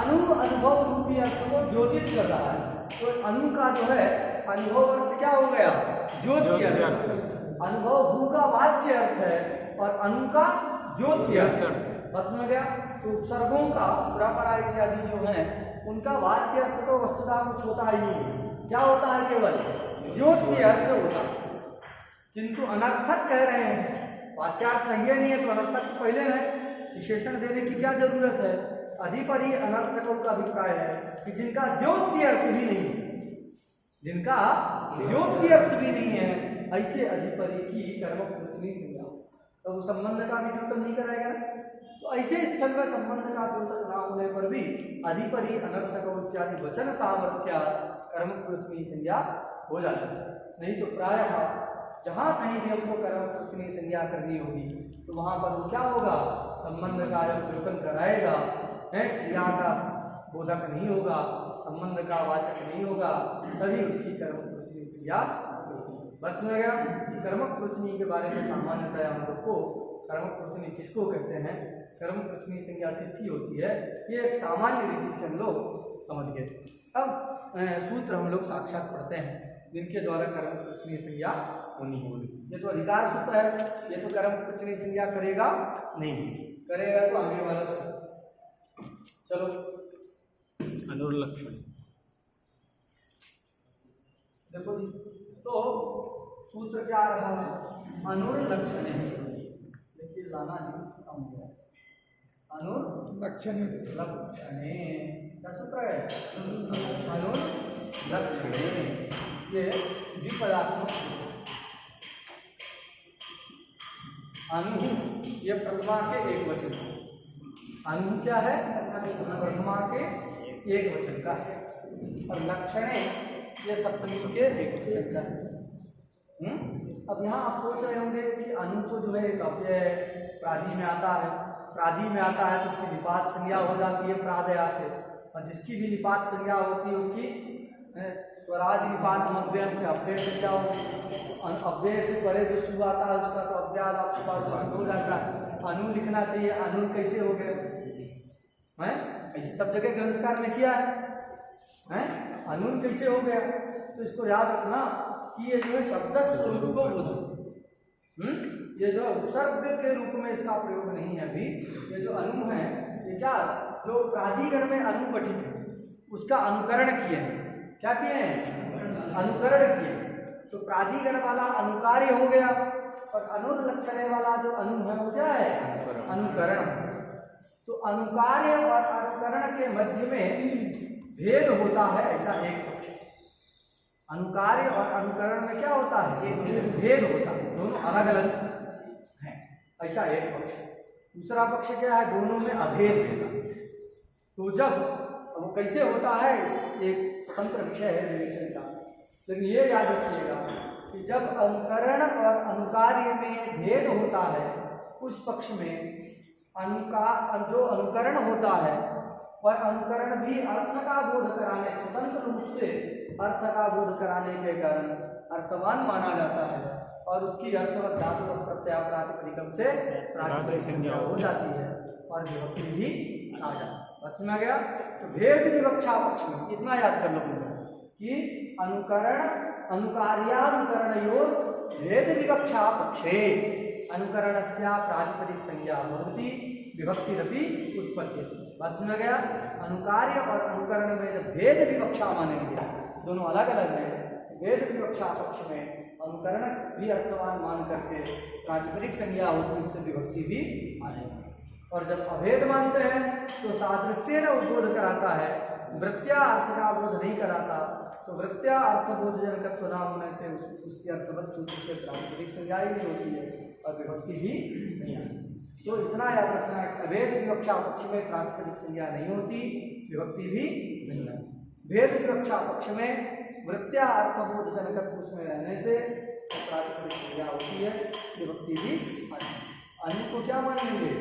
अनु अनुभव रूपी अर्थ को द्योतित कर रहा है, तो अनु का जो है अनुभव अर्थ क्या हो गया? द्योत्य अर्थ। अनुभव भू का वाच्य अर्थ है और अनु का द्योत्य अर्थ। बात समझ गया? तो उपसर्गों का पुरापरा इत्यादि जो है उनका वाच्य अर्थ तो वस्तुतः कुछ होता ही नहीं है। क्या होता है? केवल द्योत्य अर्थ होता है। किंतु अनर्थक कह रहे हैं, वाच्यार्थ सही नहीं है तो अनर्थक तो पहले है, विशेषण देने की क्या जरूरत है? अधिपरि अनर्थकों का अभिप्राय है कि जिनका द्योत्य अर्थ भी नहीं है, जिनका द्योत्य अर्थ भी नहीं है, ऐसे अधिपरि की कर्म प्रवचनीय संज्ञा। तो वो संबंध का भी द्योतक नहीं कराएगा ना। तो ऐसे स्थल में संबंध का द्योतक ना होने पर भी अधिपरि अनर्थकों इत्यादि वचन सामर्थ्या कर्म प्रवचनीय संज्ञा हो जाती है। नहीं तो प्रायः जहाँ कहीं भी हमको कर्म प्रवचनीय संज्ञा करनी होगी तो वहाँ पर वो क्या होगा? संबंध का द्योतन कराएगा, है, क्रिया का बोधक नहीं होगा, संबंध का वाचक नहीं होगा, तभी उसकी कर्म प्रवचनीय संज्ञा होगी। बात समझ गया? कर्म प्रवचनीय के बारे में सामान्यतः हम लोग को कर्म प्रवचनीय किसको कहते हैं, कर्म प्रवचनीय संज्ञा किसकी होती है, ये एक सामान्य रीति से हम लोग समझ गए। अब सूत्र हम लोग साक्षात पढ़ते हैं जिनके द्वारा कर्म प्रवचनीय संज्ञा होनी होगी। ये तो अधिकार सूत्र है, ये तो कर्म प्रवचनीय संज्ञा करेगा नहीं, करेगा तो आगे वाला सूत्र। चलो अनुर्लक्षण देखो जी, तो सूत्र क्या आ रहा है? अनुर्लक्षण है, लेकिन लाना नहीं कम गया। अनुर्लक्षण लक्षणे क्या सूत्र है? अनुर्लक्षणे, ये द्विपदात्मक। अनु ये प्रथमा के एक वचन, अनु क्या है? प्रथमा के एक वचन का है, और लक्षणे ये सप्तमी के एक वचन का है। अब यहाँ आप सोच रहे होंगे कि अनु को जो है एक अव्यय है, प्रादि में आता है, प्रादि में आता है तो उसकी निपात संज्ञा हो जाती है प्रादया से, और जिसकी भी निपात संज्ञा होती है उसकी स्वराज निपात अव्यय से अव्यय संज्ञा होती। अव्यय से परे जो सु आता है उसका तो अव्याद आप हो जाता है। अनु लिखना चाहिए, अनु कैसे हो गए हैं? ऐसे सब जगह ग्रंथकार ने किया है, अनु कैसे हो गया? तो इसको याद रखना कि ये जो है शब्द स्वरूप को बोध, ये जो उपसर्ग के रूप में इसका प्रयोग नहीं है अभी। ये जो अनु है ये क्या, जो प्राधिकरण में अनु पठित है उसका अनुकरण किए हैं। क्या किए हैं? अनुकरण किए। तो प्राधिकरण वाला अनुकार्य हो गया, और अनुलक्षण वाला जो अनु है वो क्या है? अनुकरण। तो अनुकार्य और अनुकरण के मध्य में भेद होता है, ऐसा एक पक्ष। अनुकार्य और अनुकरण में क्या होता है? भेद होता है, दोनों अलग अलग हैं, ऐसा एक पक्ष। दूसरा पक्ष क्या है? दोनों में अभेद होता है। तो जब वो कैसे होता है एक स्वतंत्र विषय है विवेचन का, लेकिन ये याद रखिएगा कि जब अनुकरण और अनुकार्य में भेद होता है उस पक्ष में जो अनुकरण होता है और अनुकरण भी अर्थ का बोध कराने, स्वतंत्र रूप से अर्थ का बोध कराने के कारण अर्थवान माना जाता है और उसकी अर्थवत धातु और प्रत्यय प्रातिपदिकम से प्रातिपदिक संज्ञा हो जाती है और विभक्ति भी आ जाती है। बात समझ गया? तो भेद विवक्षा पक्ष में इतना याद कर लो कि अनुकरण अनुकार्यानुकरणयोर भेद विवक्षा पक्षे अनुकरणस्य प्रातिपदिक संज्ञा भवति विभक्तिरपि उत्पद्यते। बात समझ गया? अनुकार्य और अनुकरण में जब भेद विवक्षा मानेंगे, दोनों अलग अलग हैं, भेद विवक्षा पक्ष में अनुकरण भी अर्थवान मान करके प्रातिपदिक संज्ञा होती, इससे विभक्ति भी मानेंगे। और जब अभेद मानते हैं तो सादृश्य न उद्बोध कराता है, वृत्त्या अर्थ का बोध नहीं कराता, तो वृत्त्या अर्थबोध जनकत्व न होने से उसकी अर्थवत सूत्र से प्रातिपदिक संज्ञा ही नहीं होती है और विभक्ति भी नहीं आती। तो इतना याद रखना है, अभेद विवक्षा पक्ष में प्रातिपदिक संज्ञा नहीं होती, विभक्ति भी नहीं आती। भेद विवक्षा पक्ष में वृत्त्या अर्थबोध जनकत्व उसमें रहने से प्रातिपदिक संज्ञा होती है, विभक्ति भी आती है। अनु को क्या मानेंगे?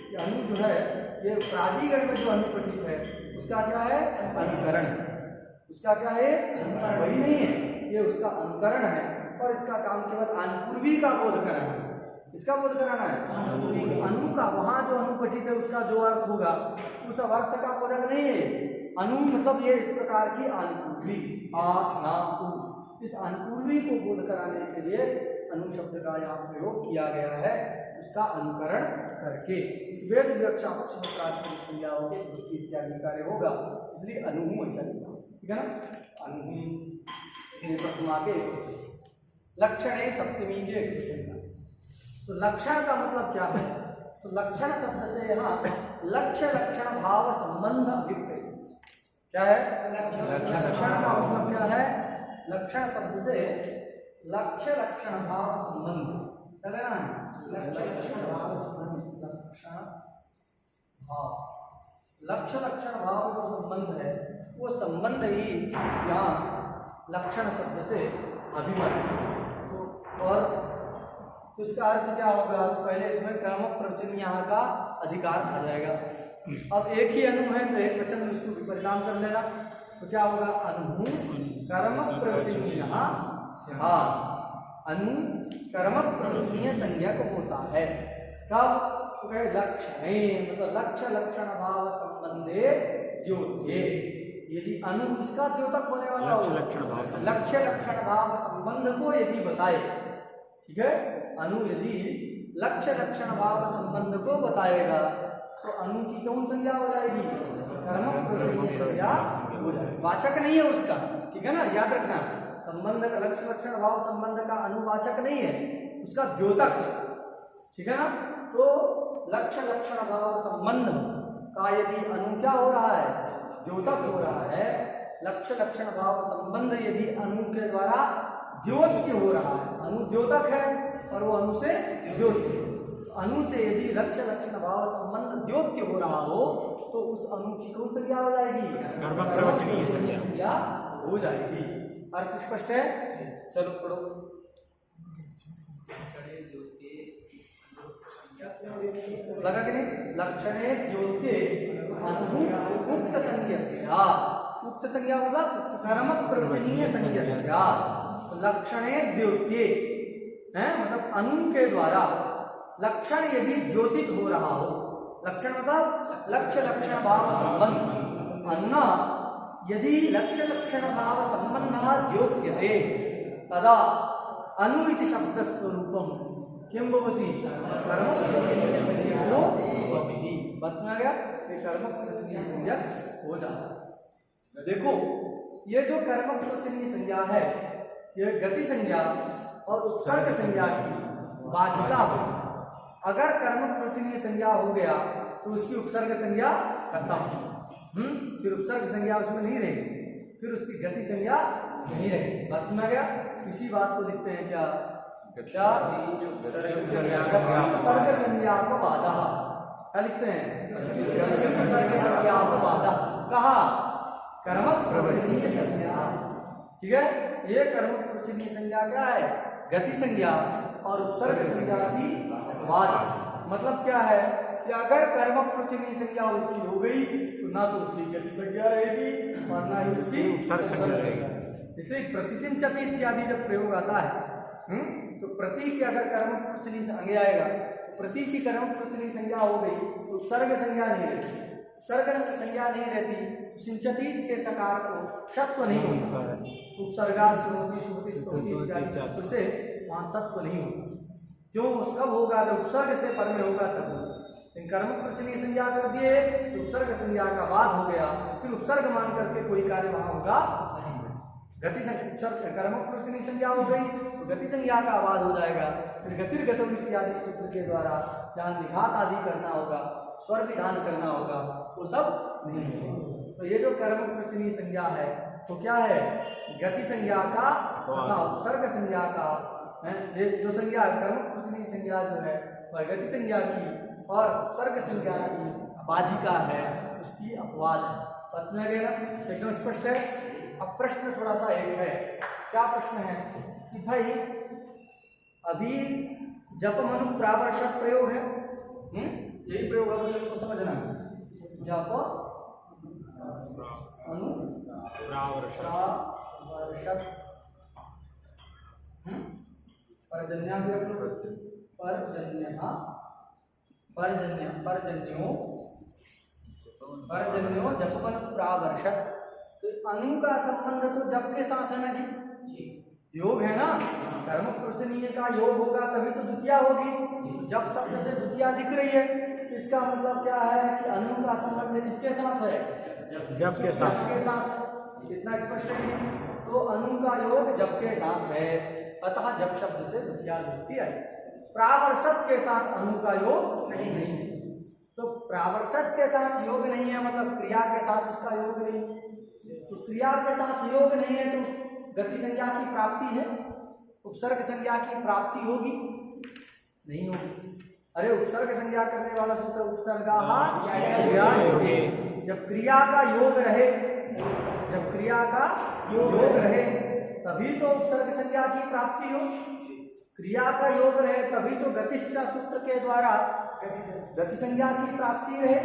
कि अनु जो है ये प्रादिगण में जो अनुपठित है उसका क्या है? अनुकरण। उसका क्या है? वही नहीं है, ये उसका अनुकरण है और इसका काम केवल अनुपूर्वी का बोध कराना है। इसका बोध कराना है अनु का, वहां जो अनुपठित है उसका जो अर्थ होगा उस अर्थ का बोधक नहीं है। अनु मतलब ये इस प्रकार की अनुपूर्वी, आ ना उ, इस अनुपूर्वी को बोध कराने के लिए अनु शब्द का यहाँ प्रयोग किया गया है, उसका अनुकरण करके। वेद विवक्षा पक्ष में प्रातिपदिक संज्ञा होगी, विभक्ति इत्यादि कार्य होगा, इसलिए अनु ऐसा लिखा, ठीक है ना? अनु प्रथमा के लक्षण सप्तमी के। तो लक्षण का मतलब क्या है? तो लक्षण शब्द से यहाँ लक्ष्य लक्षण भाव संबंध अभिप्रेत। क्या है लक्षण का मतलब? क्या है लक्षण शब्द से लक्ष्य लक्षण भाव संबंध, क्या लेना है? लक्ष्य लक्षण भाव संबंध, लक्षण भाव, लक्ष्य लक्षण भाव जो संबंध है वो संबंध ही यहाँ लक्षण शब्द से अभिमत है। तो और उसका अर्थ क्या होगा? तो पहले इसमें कर्म प्रवचन यहाँ का अधिकार आ जाएगा। अब एक ही अनु है तो एक वचन में उसको परिणाम कर लेना, तो क्या होगा? अनु कर्म प्रवचनीय अनु कर्म प्रवचनीय संज्ञक होता है। कब? तो कहे लक्षण, मतलब लक्ष्य लक्षण भाव संबंधे द्योत्ये। यदि अनु किसका द्योतक होने वाला हो? लक्ष्य लक्षण भाव संबंध को यदि बताए, ठीक है? अनु यदि लक्ष्य लक्षण भाव संबंध को बताएगा तो अनु की कौन संज्ञा हो जाएगी? कर्म प्रवचनीय संज्ञा हो जाएगी। वाचक नहीं है उसका, ठीक है ना? याद रखना, संबंध का लक्ष्य लक्षण भाव संबंध का अनुवाचक नहीं है, उसका द्योतक है, ठीक है ना? तो लक्ष्य लक्षण भाव संबंध का यदि अनु क्या हो रहा है? द्योतक हो रहा है। लक्ष्य लक्षण भाव संबंध यदि अनु के द्वारा द्योत्य हो रहा है, अनु द्योतक है और वो अनु से द्योत्य, अनु से यदि लक्ष्य लक्षण भाव संबंध द्योत्य हो रहा हो तो उस अनु की कौन संज्ञा हो जाएगी? कर्म प्रवचनीय संज्ञा हो जाएगी। अर्थ स्पष्ट है? चलो पढ़ो। लगा कि नहीं? लक्षणे द्योत्ये अनु उक्त संज्ञा, उक्त संज्ञा होगा कर्म प्रवचनीय संज्ञा। लक्षणे द्योत्ये है मतलब अनु के द्वारा लक्षण यदि द्योतित हो रहा हो, लक्षण मतलब लक्ष्य लक्षण भाव संबंध, अन्ना यदि लक्ष्य लक्षण भाव संबंध द्योत्यते तदा अनु इति शब्द स्वरूपम किम भवति? कर्म प्रवचनीय संज्ञको भवति। बता गया ये कर्म प्रवचनीय संज्ञा हो जाता। देखो ये जो कर्म प्रवचनीय संज्ञा है ये गति संज्ञा और उपसर्ग संज्ञा की बाधिका होती है। अगर कर्म प्रवचनीय संज्ञा हो गया तो उसकी उपसर्ग संज्ञा खत्म, फिर उपसर्ग संज्ञा उसमें नहीं रहेगी, फिर उसकी गति संज्ञा नहीं रहेगी। बात सुना गया? इसी बात को लिखते हैं क्या? उपसर्ग संज्ञा को बाधा, क्या लिखते हैं? उपसर्ग संज्ञा को बाधा। कहा? कर्म प्रवचनीय संज्ञा, ठीक है? ये कर्म प्रवचनीय संज्ञा क्या है? गति संज्ञा और उपसर्ग संज्ञा की बात। मतलब क्या है कि अगर कर्म प्रवचनीय संज्ञा उसकी हो गई तो ना तो उसकी गति संज्ञा रहेगी और ना ही उसकी उपसर्ग संज्ञा रहेगी। इसलिए प्रतिसिंचति इत्यादि जब प्रयोग आता है तो प्रति की अगर कर्म प्रवचनीय संज्ञा आएगा, प्रति की कर्म प्रवचनीय संज्ञा हो गई तो उपसर्ग संज्ञा नहीं रहती। उपसर्ग संज्ञा नहीं रहती, सिंचती के सकार को सत्व नहीं होता है। उपसर्गा श्रोति श्रुति स्तुति इत्यादि शब्द से वहाँ सत्व नहीं होता। क्यों? कब होगा? जब उपसर्ग से पर में होगा तब होगा। लेकिन कर्म प्रवचनीय संज्ञा कर दिए तो उपसर्ग संज्ञा का बाद हो गया, फिर उपसर्ग मान करके कोई कार्य वहाँ होगा नहीं। गति कर्म प्रवचनीय संज्ञा हो गई तो गति संज्ञा का आवाज हो जाएगा, फिर गतिर्गतौ इत्यादि सूत्र के द्वारा जहाँ निघात आदि करना होगा, स्वर विधान करना होगा, वो सब नहीं होगा। तो ये जो कर्म प्रवचनीय संज्ञा है तो क्या है? गति संज्ञा का तथा उपसर्ग संज्ञा का, ये जो संज्ञा कर्म प्रवचनीय संज्ञा जो है वह गति संज्ञा की और उपसर्ग संज्ञा की बाजिका है, उसकी अपवाद है। पता लगेगा? एकदम स्पष्ट है। अब प्रश्न थोड़ा सा एक है, क्या प्रश्न है कि भाई अभी जप मनु प्रावर्षक प्रयोग है, यही प्रयोग है, मुझे तो समझना है। जप मनु प्रावर्षक पर्जन्या भी अपने पर्जन्यो जप मनु प्रावर्षक। तो अनु का संबंध तो जप के साथ है ना जी, योग है ना। कर्म प्रवचनीय का योग होगा तभी तो द्वितीया होगी। जप शब्द से द्वितीया दिख रही है, इसका मतलब क्या है कि अनु का संबंध किसके साथ है? जप के साथ। इतना स्पष्ट है। तो अनु का योग जप के साथ है, अतः जप शब्द से द्वितीया विभक्ति आई। प्रावर्षक के साथ अनु का योग नहीं है। तो प्रावर्षक के साथ योग नहीं है मतलब क्रिया के साथ उसका योग नहीं। तो क्रिया के साथ योग नहीं है तो गति संज्ञा की प्राप्ति है, उपसर्ग संज्ञा की प्राप्ति होगी? नहीं होगी। अरे उपसर्ग संज्ञा करने वाला सूत्र उपसर्गा जब क्रिया का योग रहे, जब क्रिया का योग रहे तभी तो उपसर्ग संज्ञा की प्राप्ति हो। क्रिया का योग रहे तभी तो गतिश्चा सूत्र के द्वारा गति संज्ञा की प्राप्ति रहे।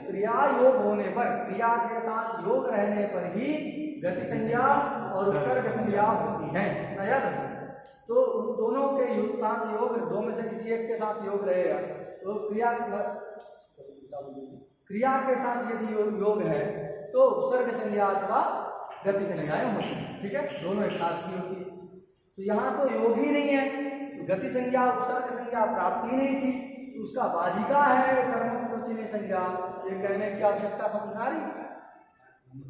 क्रिया योग होने पर, क्रिया के साथ योग रहने पर ही गति संज्ञा और उपसर्ग संज्ञा होती है। तो उन दोनों के साथ योग, दो में से किसी एक के साथ योग रहेगा तो क्रिया के साथ यदि योग है तो उपसर्ग संज्ञा अथवा गति संज्ञाएं होती है। ठीक है, दोनों एक साथ भी होती है। तो यहाँ तो योग ही नहीं है, तो गति संज्ञा उपसर्ग संज्ञा प्राप्ति नहीं थी, तो उसका बाधिका है कर्म प्रवचनीय संज्ञा। ये कहने की आवश्यकता समझ आ रही?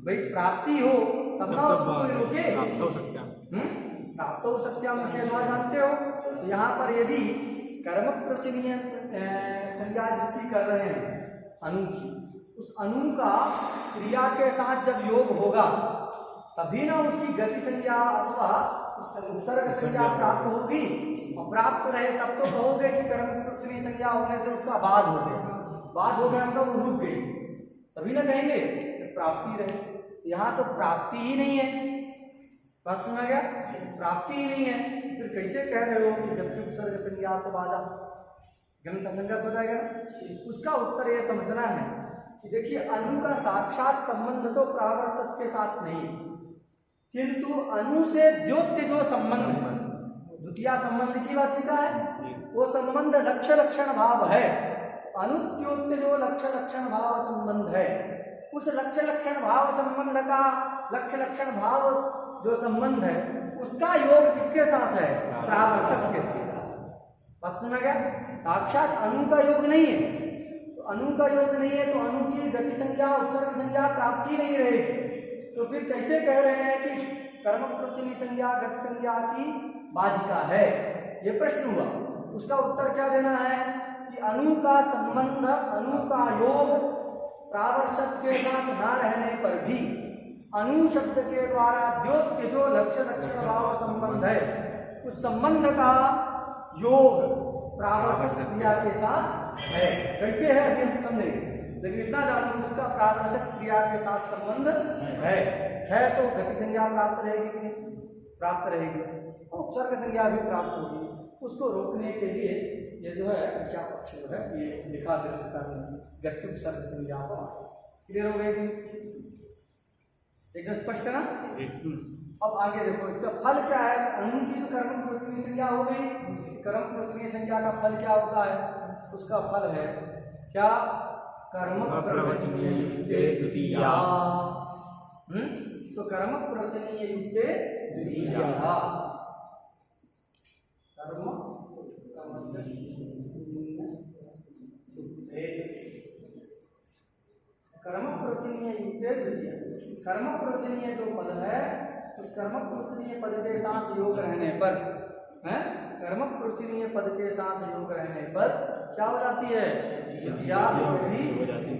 भाई प्राप्ति हो तब ना उसको कोई रोके। प्राप्त हो सत्याम विषय जानते हो। तो यहाँ पर यदि कर्म प्रवचनीय संज्ञा जिसकी कर रहे हैं अनु की, उस अनु का क्रिया के साथ जब योग होगा तभी ना उसकी गति संज्ञा अथवा उपसर्ग संज्ञा प्राप्त होगी। और प्राप्त रहे तब तो कहोगे कि कर्म प्रवचनीय संज्ञा होने से उसका बाद हो गया। बाद हो गया मतलब वो रुक गई, तभी ना कहेंगे कि प्राप्ति रहे। यहाँ तो प्राप्ति ही नहीं है। बात सुना गया? प्राप्ति ही नहीं है, फिर कैसे कह रहे हो कि गति उपसर्ग संज्ञा को बाधा ग्रंथ संगत हो जाएगा ना? उसका उत्तर ये समझना है कि देखिए अनु का साक्षात संबंध तो प्रावर्षक के साथ नहीं, किंतु अनु से द्योत्य जो संबंध है, द्वितीया संबंध की वाचिका है, वो संबंध लक्ष्य लक्षण भाव है। अनुद्योत्य जो लक्ष्य लक्षण भाव संबंध है, उस लक्ष्य लक्षण भाव संबंध का लक्ष्य लक्षण भाव जो संबंध है उसका योग किसके साथ है? प्रावर्षक के साथ। बात सुना गया? साक्षात अनु का योग नहीं है, तो अनु का योग नहीं है तो अनु की गति संज्ञा उपसर्ग संज्ञा प्राप्ति नहीं रहेगी। तो फिर कैसे कह रहे हैं कि कर्म प्रवचनीय संज्ञा गति संज्ञा की बाधिका है? ये प्रश्न हुआ। उसका उत्तर क्या देना है कि अनु का संबंध, अनु का योग प्रावर्षक के साथ न रहने पर भी अनु शब्द के द्वारा द्योत्य जो लक्ष्य लक्षण भाव संबंध है, उस संबंध का योग प्रावर्षक क्रिया के साथ है। कैसे है अभी हम समझेंगे, लेकिन इतना जानो उसका प्रावर्षक क्रिया के साथ संबंध है तो गति संज्ञा प्राप्त रहेगी कि नहीं? प्राप्त रहेगी। उपसर्ग संज्ञा भी प्राप्त होगी। उसको रोकने के लिए ये जो है क्या पक्ष जो है ये लिखा व्यक्तित्व सर्व संज्ञा हुआ। क्लियर हो गए कि एकदम स्पष्ट है ना? अब आगे देखो इसका फल क्या है। अणु की तो कर्म प्रवचनीय संज्ञा हो गई। कर्म प्रवचनीय संज्ञा का फल क्या होता है? उसका फल है क्या? कर्म प्रवचनीय युक्ते द्वितीया। तो कर्म प्रवचनीय युक्ते द्वितीया, कर्म कर्म प्रवचनीय युक्ते द्वितीया। कर्म प्रवचनीय जो पद है उस कर्म प्रवचनीय पद के साथ योग रहने पर है, कर्म प्रवचनीय पद के साथ योग रहने पर क्या हो जाती है? द्वितीया हो जाती है।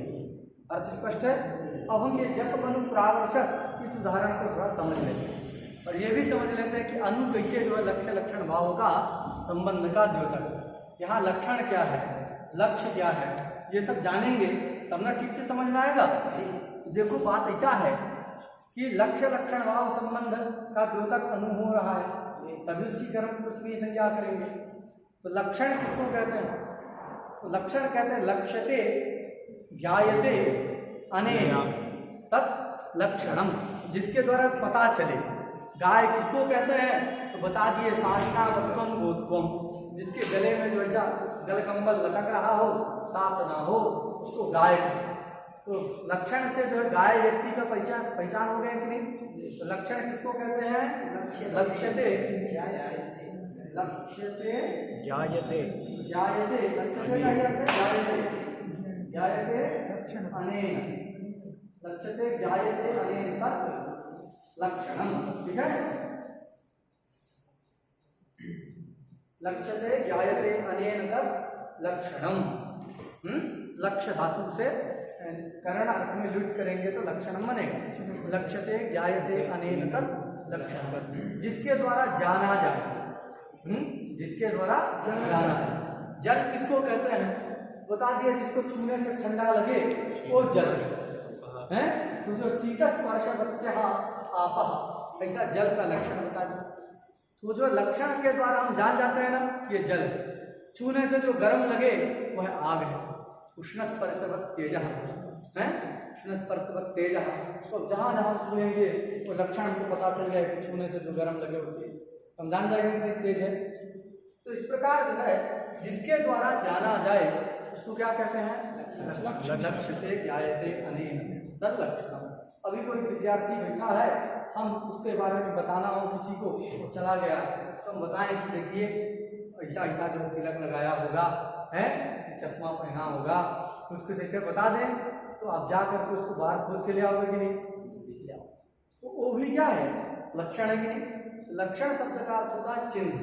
अर्थ स्पष्ट है? अब हम ये जप बनु प्रावर्षक इस उदाहरण को थोड़ा समझ लेते हैं और ये भी समझ लेते हैं कि अनु कैसे जो है लक्ष्य लक्षण भाव का संबंध का द्योतक। यहाँ लक्षण क्या है, लक्ष्य क्या है, ये सब जानेंगे तब ना ठीक से समझ में आएगा। देखो बात ऐसा है कि लक्ष्य लक्षण भाव संबंध का द्योतक अनु हो रहा है तभी उसकी कर्म प्रवचनीय संज्ञा करेंगे। तो लक्षण किसको कहते हैं? तो लक्षण कहते हैं लक्ष्यते ज्ञायते अनेन तत् लक्षणम, जिसके द्वारा पता चले। गाय किसको कहते हैं? तो बता दिए साधना वत्वम गोत्वम, जिसके गले में जो है गलकंबल लटक रहा हो, सास ना हो, उसको गाय। तो लक्षण से जो है गाय व्यक्ति का पहचान हो गया कि नहीं? तो लक्षण किसको कहते हैं? लक्ष्यते लक्ष्यते ज्ञायते ज्ञायते ज्ञायते लक्षण अनेन लक्ष्यते ज्ञायते अनेन तत् लक्षणम। ठीक है? लक्ष्यते ज्ञायते अनेन तत् लक्षणम। लक्ष्य धातु से करण अर्थ में लुट करेंगे तो लक्षणम बनेगा। लक्ष्यते ज्ञायते अनेन तत् लक्षणम, जिसके द्वारा जाना जाए। जिसके द्वारा जाना है। जल किसको कहते हैं? बता दिया जिसको छूने से ठंडा लगे वो जल है। तो जो शीत स्पर्शवत्यः आपः, ऐसा जल का लक्षण बता दिया। तो जो लक्षण के द्वारा हम जान जाते हैं ना ये जल, छूने से जो गर्म लगे वह आग है। उष्ण स्पर्शवत् तेजः है, उष्ण स्पर्शवत् तेजः। तो जहाँ जहाँ छूएंगे वो लक्षण हमको पता चल गया कि छूने से जो गर्म लगे होते हैं हम जान जाएंगे कितनी तेज है। तो इस प्रकार जो है जिसके द्वारा जाना जाए उसको क्या कहते हैं? लक्ष्यते ज्ञायते अनेन तत् लक्षणम। अभी कोई विद्यार्थी बैठा है, हम उसके बारे में बताना हो किसी को, वो चला गया तो हम बताएं कि देखिए ऐसा ऐसा जो तिलक लगाया होगा है, चश्मा पहना होगा, कुछ ऐसे बता दें तो आप जा करके उसको बाहर खोज के ले आओगे कि नहीं? तो वो भी क्या है? लक्षण है कि नहीं? लक्षण शब्द का अर्थ होता है चिन्ह।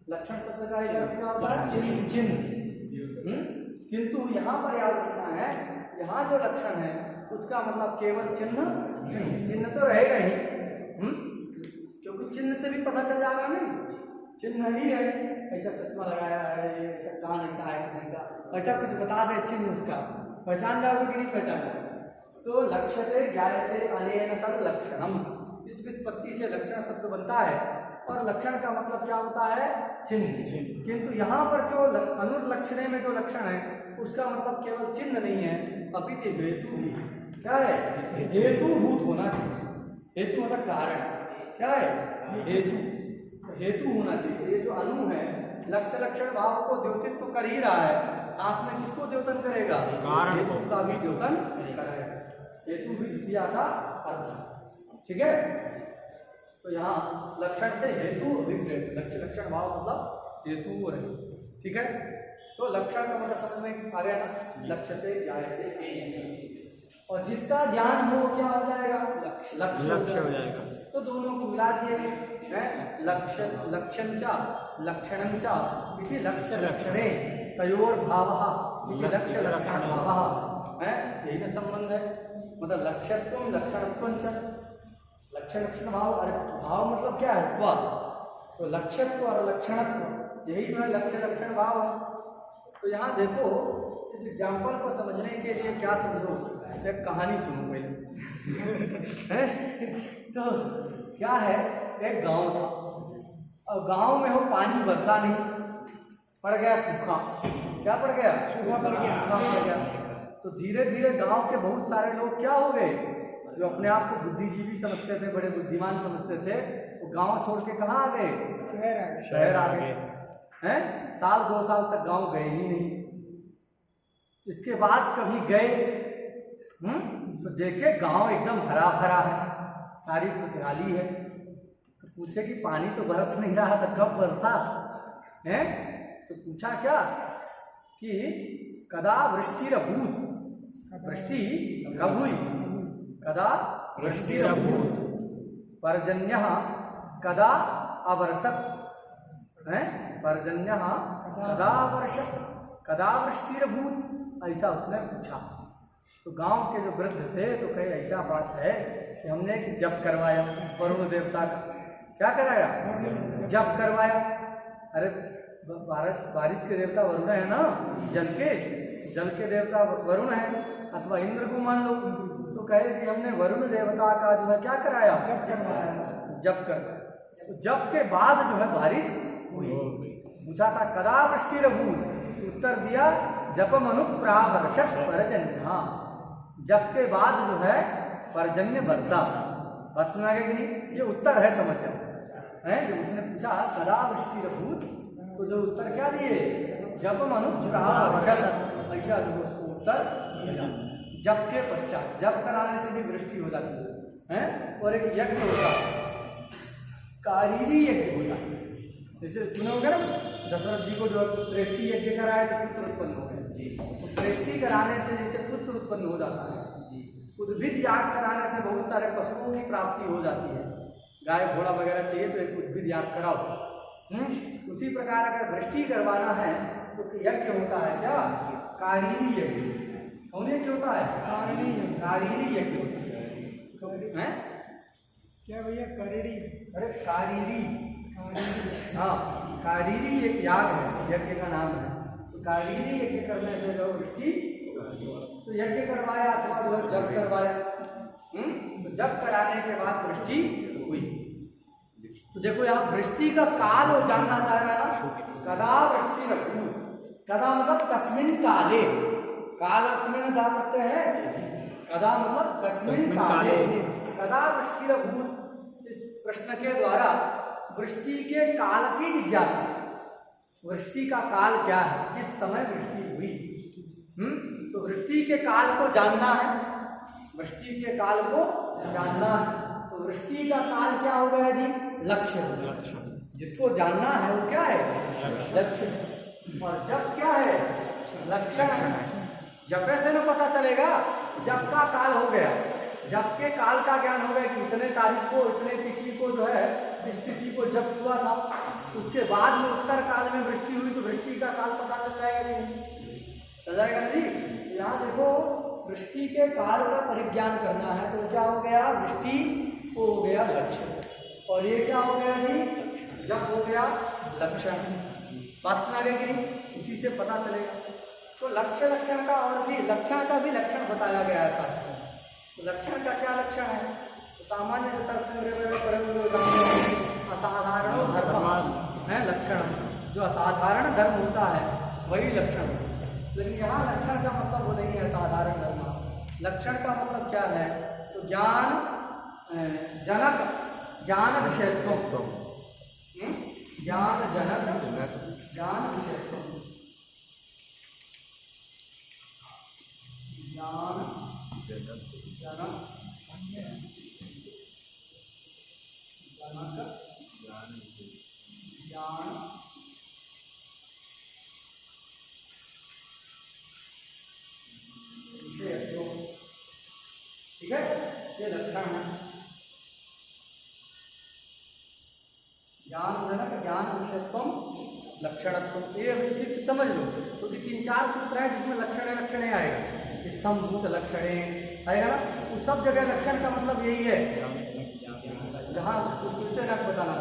लक्षण शब्द का एक अर्थ क्या होता है? चिन्ह। किंतु यहाँ पर याद रखना है, यहाँ जो लक्षण है उसका मतलब केवल चिन्ह नहीं। चिन्ह तो रहेगा ही, क्योंकि चिन्ह से भी पता चल जा रहा नहीं, चिन्ह ही है। ऐसा चश्मा लगाया है, ऐसा कान ऐसा है किसी का, ऐसा कुछ बता दे चिन्ह, उसका पहचान जाओगे कि नहीं पहचान? तो लक्ष्यते ज्ञायते अनेन तत् लक्षणम, इस व्युत्पत्ति से लक्षण शब्द बनता है और लक्षण का मतलब क्या होता है? चिन्ह। किंतु यहाँ पर जो अनुर्लक्षणे में जो लक्षण है उसका मतलब केवल चिन्ह नहीं है, अपितु हेतु भी क्या है? हेतुभूत होना चाहिए। हेतु मतलब कारण, क्या है? हेतु, हेतु होना चाहिए। ये जो अनु है लक्ष्य लक्षण भाव को द्योतित तो कर ही रहा है, साथ में किसको द्योतन करेगा? हेतु का भी द्योतन करेगा। हेतु भी द्वितीया का अर्थ। ठीक है? तो यहाँ लक्षण से हेतु अभिप्रेत, लक्ष्य लक्षण भाव मतलब हेतु है। ठीक है? तो लक्षण का मतलब समझ में आ गया ना? लक्ष्यते ज्ञायते, और जिसका ध्यान हो क्या हो जाएगा? लक्ष्य हो जाएगा। तो दोनों को मिला दिए हैं, लक्ष्य लक्षणचा लक्षणंचा इति लक्ष्य लक्षणे तयोर भावः इति लक्ष्य लक्षण भावः है। यही ना संबंध है, मतलब लक्ष्यत्वम लक्षणत्वंच। लक्ष्य लक्षण भाव, अरे भाव मतलब क्या है? त्व। तो लक्ष्यत्व और लक्षणत्व यही जो है लक्ष्य लक्षण भाव है। तो यहाँ देखो इस एग्जाम्पल को समझने के लिए क्या समझो, एक कहानी सुनो पहले। तो क्या है, एक गांव था और गांव में हो पानी बरसा नहीं, पड़ गया सूखा। क्या पड़ गया? सूखा पड़ गया। सूखा पड़ गया। तो धीरे धीरे गांव के बहुत सारे लोग क्या हो गए, जो अपने आप को बुद्धिजीवी समझते थे, बड़े बुद्धिमान समझते थे, वो गांव छोड़ के कहाँ आ गए? शहर आ गए। शहर आ गए हैं। साल 2 साल तक गांव गए ही नहीं। इसके बाद कभी गए तो देखे गांव एकदम हरा भरा है, सारी खुशहाली है। तो पूछे कि पानी तो बरस नहीं रहा था, कब बरसा है? तो पूछा क्या कि कदा वृष्टिरभूत, वृष्टि कब हुई? कदा वृष्टिरभूत, पर्जन्यः कदा अवर्षत है, पर्जन्यः कदा अवर्षत, कदा वृष्टिरभूत, ऐसा उसने पूछा। तो गांव के जो वृद्ध थे तो कहे ऐसा बात है कि हमने कि जप करवाया वरुण देवता का। क्या कराया? जप करवाया। अरे बारिश के देवता वरुण है ना, जल के देवता वरुण है, अथवा इंद्र को मान लो। तो कहे कि हमने वरुण देवता का जो है क्या कराया? जप करवाया। जप करवाया। तो जप के बाद जो है बारिश हुई। पूछा था कदा वृष्टिरभूत, उत्तर दिया जपम अनुप्रावर्षत पर्जन्य। जप के बाद जो है पर्जन्य वर्षा। बात सुना गया कि नहीं? ये उत्तर है, समझ जाओ है। जब उसने पूछा कदा वृष्टिरभूत, तो जो उत्तर क्या दिए? जपम अनुप्रावर्षत, ऐसा जो उसको उत्तर मिला। जप के पश्चात, जप कराने से भी वृष्टि हो जाती है। और एक यज्ञ होता है, कारीरी यज्ञ होता है। जैसे सुनोगे ना, दशरथ जी को जो पुत्रेष्टि यज्ञ कराए तो पुत्र उत्पन्न हो गए। पुत्रेष्टि कराने से जैसे पुत्र उत्पन्न हो जाता है, उद्भिद याग कराने से बहुत सारे पशुओं की प्राप्ति हो जाती है। गाय घोड़ा वगैरह चाहिए तो एक उद्भिद याग कराओ। उसी प्रकार अगर वृष्टि करवाना है तो यज्ञ होता है क्या? कारीरी यज्ञ। कौन यज्ञ होता है? कारीरी यज्ञ होता है। क्या भैया? करेड़ी? अरे कारीरी, हाँ कारीरी एक याग है, यज्ञ का नाम है। तो कारीरी यज्ञ करने से जो वृष्टि, तो यज्ञ करवाया अथवा जो जप करवाया। तो जप कराने के बाद वृष्टि हुई। तो देखो यहाँ वृष्टि का काल वो जानना चाह रहा है ना, कदा वृष्टिरभूत। कदा मतलब कस्मिन काले, काल अर्थ में ना करते हैं। कदा मतलब कस्मिन काले, कदा वृष्टिरभूत। इस प्रश्न के द्वारा वृष्टि के काल की जिज्ञासा, वृष्टि का काल क्या है, किस समय वृष्टि हुई। तो वृष्टि के काल को जानना है, वृष्टि के काल को जानना है। तो वृष्टि का काल क्या हो गया जी? लक्ष्य। जिसको जानना है वो क्या है? लक्ष्य। और जब क्या है? लक्षण। जब से ना पता चलेगा, जब का काल हो गया, जब के काल का ज्ञान हो गया कि इतने तारीख को, इतने तिथि को जो है इस तिथि को जब हुआ था, उसके बाद में उत्तर काल में वृष्टि हुई, तो वृष्टि का काल पता चल जाएगा कि नहीं? चल जाएगा जी। यहाँ देखो वृष्टि के काल का परिज्ञान करना है, तो क्या हो गया? वृष्टि हो गया लक्षण, और ये क्या हो गया जी? जब हो गया लक्षण। बात सुना गया कि नहीं? उसी से पता चलेगा। तो लक्षण का और भी, लक्षण का भी लक्षण बताया गया है शास्त्र में। तो लक्षण का क्या लक्षण है? तो सामान्य जो तर्क असाधारण धर्म है लक्षण, जो असाधारण धर्म होता है वही लक्षण है। लेकिन यहाँ लक्षण का मतलब वो नहीं है असाधारण धर्म। लक्षण का मतलब क्या है? तो ज्ञान जनक, ज्ञान विषयत्व, ज्ञान जनक, ज्ञान विषयत्व, ज्ञान जनक, जनक, ज्ञान विषयत्व। ठीक है, ये लक्षण है। ज्ञान जनक, ज्ञान विषयत्व, लक्षणत्व। ये ठीक से समझ लो। तो 3-4 सूत्र है जिसमें लक्षण आएगा। इत्थम भूत लक्षणे आएगा ना, उस सब जगह लक्षण का मतलब यही है। जहाँ फिर से नक बताना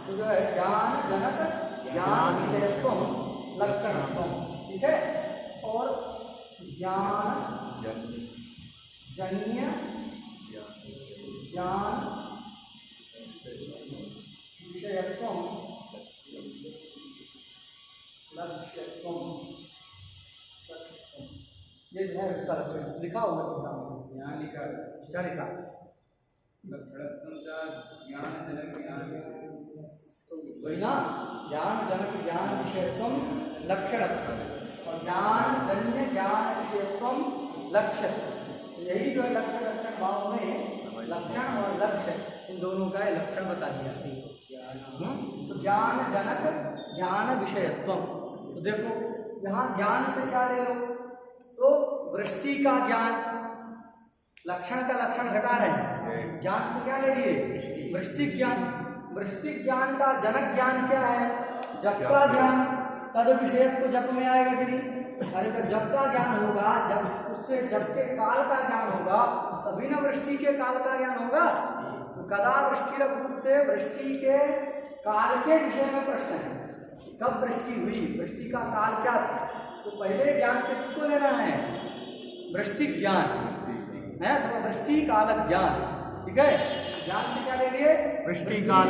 तो जो है ज्ञान जनक, ज्ञान विषयत्व, लक्षणत्व। ठीक है, और ज्ञान जन्य, ज्ञान विषयत्व, लक्ष्यत्वम। ये जो है इसका लक्षण लिखा होगा किताब में। यहाँ लिखा है क्या लिखा? लक्षणत्वं च ज्ञानजनक ज्ञान वही ना, ज्ञान जनक ज्ञान विषयत्वम लक्षणत्वम और ज्ञान जन्य ज्ञान विषयत्वम लक्ष्यत्वम। यही जो है लक्षण लक्षण भाव में लक्षण और लक्ष्य इन दोनों का लक्षण बता दिया। तो ज्ञान जनक ज्ञान विषयत्वम। तो देखो यहाँ ज्ञान से क्या ले लो, तो वृष्टि का ज्ञान, लक्षण का लक्षण घटा रहे हैं, ज्ञान से क्या ले लिए? वृष्टि ज्ञान। वृष्टि ज्ञान का जनक ज्ञान क्या है? जप का ज्ञान। तद विषय तो जप में आएगा कि नहीं? अरे तो जप का ज्ञान होगा, जब उससे जप के काल का ज्ञान होगा तभी ना वृष्टि के काल का ज्ञान होगा। तो कदा वृष्टि रूप से वृष्टि के काल के विषय में प्रश्न है, कब वृष्टि हुई, वृष्टि का काल क्या था। तो पहले ज्ञान से किसको लेना है? वृष्टि ज्ञान है, तो वृष्टि काल ज्ञान। ठीक है, ज्ञान से क्या ले लिए? वृष्टि काल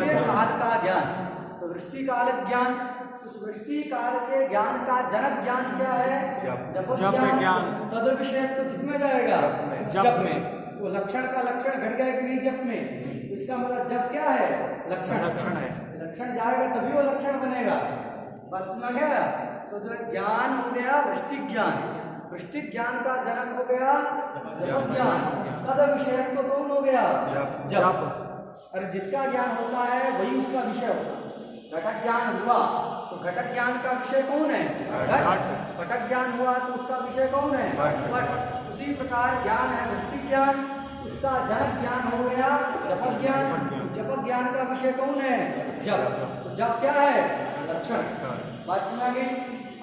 का ज्ञान। तो वृष्टि काल ज्ञान, उस वृष्टि काल के ज्ञान का जनक ज्ञान क्या है? जप ज्ञान। तद विषय तो किसमें जाएगा? जप में। तो लक्षण का लक्षण घट गया कि नहीं जप में? इसका मतलब जप क्या है? लक्षण है। लक्षण जाएगा तभी वो लक्षण बनेगा। बस में गया। तो जो ज्ञान हो गया वृष्टि ज्ञान, वृष्टि ज्ञान का जनक हो गया जप ज्ञान। तद विषय तो कौन हो गया? जप। अरे जिसका ज्ञान होता है वही उसका विषय होता है। घटक ज्ञान हुआ तो घटक ज्ञान का विषय कौन है? घट। घटक ज्ञान हुआ तो उसका विषय कौन है? घट। उसी प्रकार ज्ञान है वृष्टि ज्ञान, उसका जनक ज्ञान हो गया जप ज्ञान। जप ज्ञान का विषय कौन है? जप। तो जप क्या है? लक्षण। बात सुना गई?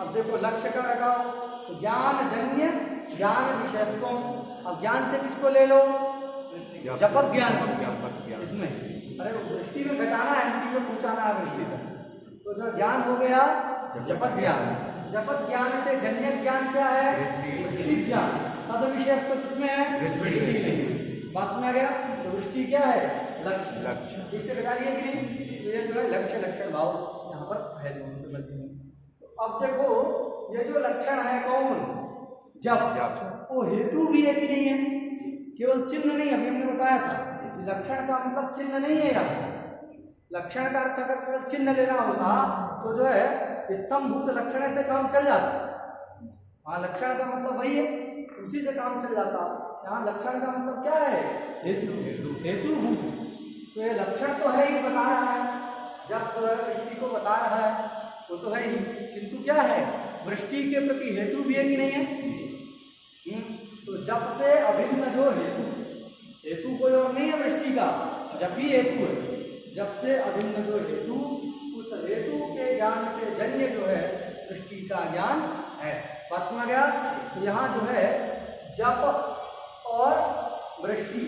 अब देखो लक्ष्य का लगाओ, तो ज्ञान जन्य ज्ञान विषयत्व। अब ज्ञान से किसको ले लो? जप ज्ञान। इसमें अरे वृष्टि में घटाना है, एमटी में पहुंचाना है वृष्टि तक। तो जो ज्ञान हो गया जप ज्ञान। जप ज्ञान से जन्य ज्ञान क्या है? वृष्टि ज्ञान। तद विषय तो किसमें है? वृष्टि में। बात सुना गया? तो वृष्टि क्या है? लक्ष्य। इसे घटा लिए कि नहीं? तो ये जो है लक्ष्य लक्षण भाव यहाँ पर है दोनों के मध्य में। तो अब देखो ये जो लक्षण है कौन? जप। वो हेतु भी है कि नहीं है? केवल चिन्ह नहीं, अभी हमने बताया था लक्षण का मतलब चिन्ह नहीं है। यहाँ लक्षण का अर्थ अगर केवल चिन्ह लेना होता तो जो है इत्थम भूत लक्षण से काम चल जाता। हाँ, लक्षण का मतलब वही है, उसी से काम चल जाता। यहाँ लक्षण का मतलब क्या है? हेतु। हेतुभूत। तो ये लक्षण तो है ही, बता रहा है जब जो है वृष्टि को बता रहा है वो तो है ही, किंतु क्या है? वृष्टि के प्रति हेतु भी है कि नहीं है? तो जब से अभिन्न जो हेतु, हेतु कोई और नहीं है वृष्टि का, जब ही हेतु है। जब से अभिन्न जो हेतु, उस हेतु के ज्ञान से जन्य जो है वृष्टि का ज्ञान है। बात सुना गया? तो यहाँ जो है जप और वृष्टि,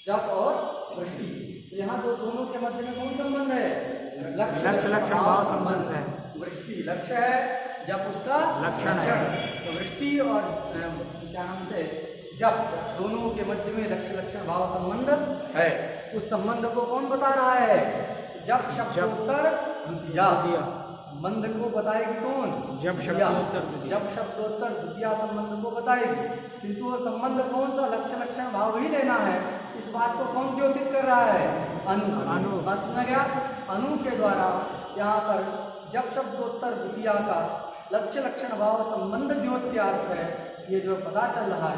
जप और वृष्टि, तो यहाँ जो दोनों के मध्य में कौन संबंध है? लक्ष्य लक्षण भाव संबंध है। वृष्टि लक्ष्य है, जप उसका लक्षण है। तो वृष्टि और क्या नाम से जप, दोनों के मध्य में लक्ष्य लक्षण भाव संबंध है। उस संबंध को कौन बता रहा है? जप शब्दोत्तर द्वितीया। संबंध को बताएगी कौन? जप शब्दोत्तर द्वितीया संबंध को बताएगी। किंतु वो संबंध कौन सा? लक्ष्य लक्षण भाव ही लेना है। इस बात को कौन द्योतित कर रहा है? अनु। बात सुना गया? अनु के द्वारा यहाँ पर जप शब्दोत्तर द्वितीया का लक्ष्य लक्षण भाव संबंध द्योत्यार्थ है, ये जो पता चल रहा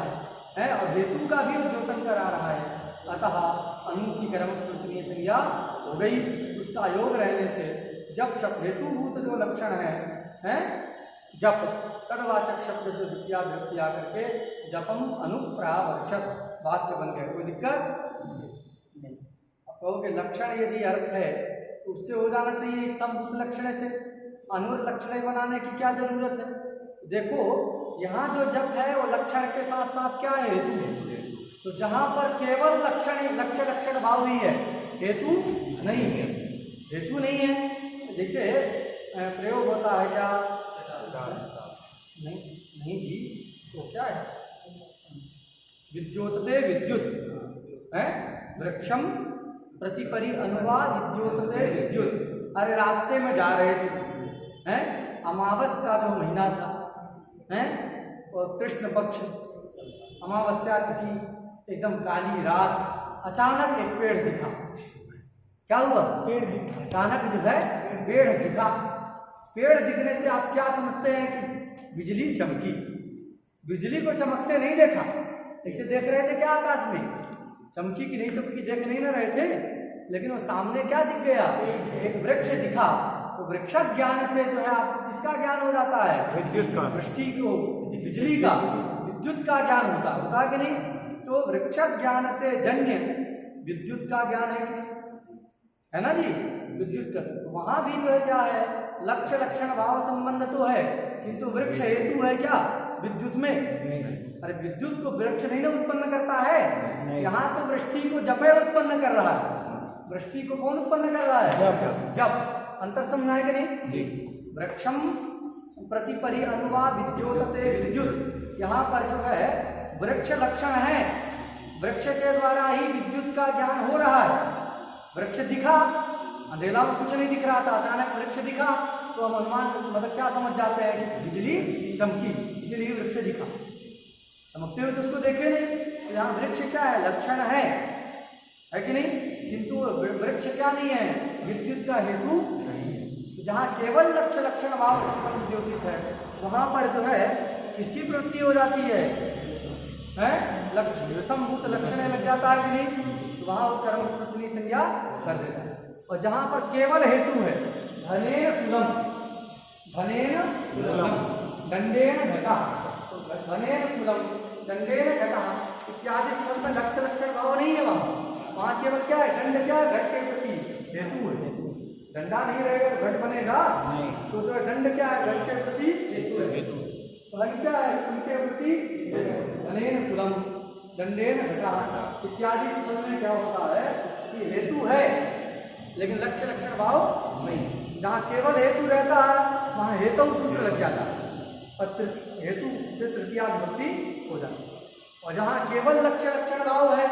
है और हेतु का भी द्योतन करा रहा है। अतः अनु की कर्म प्रश्नीय संज्ञा हो गई। उसका योग रहने से जप शब्द हेतुभूत जो लक्षण है जप, तदवाचक शब्द से द्वितीया व्यक्ति आकर के जपम अनुप्रावर्षत वाक्य बन गए। कोई दिक्कत नहीं। अब कहोगे लक्षण यदि अर्थ है तो उससे हो जाना चाहिए तम लक्षण से, अनुलक्षण बनाने की क्या जरूरत है? देखो यहाँ जो जप है वो लक्षण के साथ साथ क्या है? हेतु है। तो जहाँ पर केवल लक्षण लक्ष्य लक्षण भाव ही है, हेतु नहीं है। हेतु नहीं है, जैसे प्रयोग होता है क्या? नहीं जी, तो क्या है? विद्योतते विद्युत है, वृक्षम प्रतिपरि अनुवा विद्योतते विद्युत। अरे रास्ते में जा रहे थे हैं, अमावस का जो महीना था, हैं, और कृष्ण पक्ष अमावस्या तिथि, एकदम काली रात, अचानक एक पेड़ दिखा। क्या हुआ? पेड़ दिखा। अचानक जो है पेड़ दिखा। पेड़ दिखने से आप क्या समझते हैं कि बिजली चमकी। बिजली को चमकते नहीं देखा, ऐसे देख रहे थे क्या आकाश में, चमकी कि नहीं चमकी देख नहीं ना रहे थे, लेकिन वो सामने क्या दिख गया? एक वृक्ष दिखा। तो वृक्ष ज्ञान से जो है आपको किसका ज्ञान हो जाता है? विद्युत का, वृष्टि को, बिजली का, विद्युत का ज्ञान होता कि नहीं? तो वृक्ष ज्ञान से जन्य विद्युत का ज्ञान है कि है ना जी, विद्युत का। तो वहां भी जो है क्या है, लक्ष्य लक्षण भाव संबंध तो है, किंतु वृक्ष हेतु है क्या विद्युत में? अरे विद्युत को वृक्ष नहीं ना उत्पन्न करता है, यहाँ तो वृष्टि को जपे उत्पन्न कर रहा है। वृष्टि को कौन उत्पन्न कर रहा है? जप। अंतर समझना है कि नहीं? वृक्षम प्रतिपरि अनुवा विद्योतते विद्युत। यहाँ पर जो है वृक्ष लक्षण है, वृक्ष के द्वारा ही विद्युत का ज्ञान हो रहा है। वृक्ष दिखा, अंधेला में कुछ नहीं दिख रहा था, अचानक वृक्ष दिखा तो हम अनुमान मतलब क्या समझ जाते हैं कि बिजली चमकी, इसीलिए वृक्ष दिखा। चमकते हुए तो उसको देखे नहीं, तो यहाँ वृक्ष क्या है? लक्षण है कि नहीं? किंतु वृक्ष क्या नहीं है? विद्युत का हेतु नहीं है। जहाँ केवल लक्ष्य लक्षण भाव संपन्न द्योतित है, वहां पर जो है किसकी प्रवृत्ति हो जाती है? लक्ष्य प्रथम भूत लक्षण लग जाता है कि नहीं? तो वहां वो कर्म प्रचनी संज्ञा कर देता है। और जहां पर केवल हेतु है, धनेन कुलम, धनेन कुलम, दंडेन घटा, तो धनेन कुलम, दंडेन घटा इत्यादि स्थल में लक्ष्य लक्षण भाव नहीं है। वहां केवल क्या है? दंड क्या है? घट के प्रति हेतु है। डंडा नहीं रहेगा तो घट बनेगा नहीं, तो जो है दंड क्या है? घट के प्रति हेतु है। तो क्या है? उनके प्रति धनेन कुलम, दंडेन घटा इत्यादि स्थल में क्या होता है कि हेतु है लेकिन लक्ष्य लक्षण भाव नहीं। जहाँ केवल हेतु रहता है वहाँ हेतु सूत्र लग जाता है और हेतु से तृतीया विभक्ति हो जाती है। और जहाँ केवल लक्ष्य लक्षण भाव है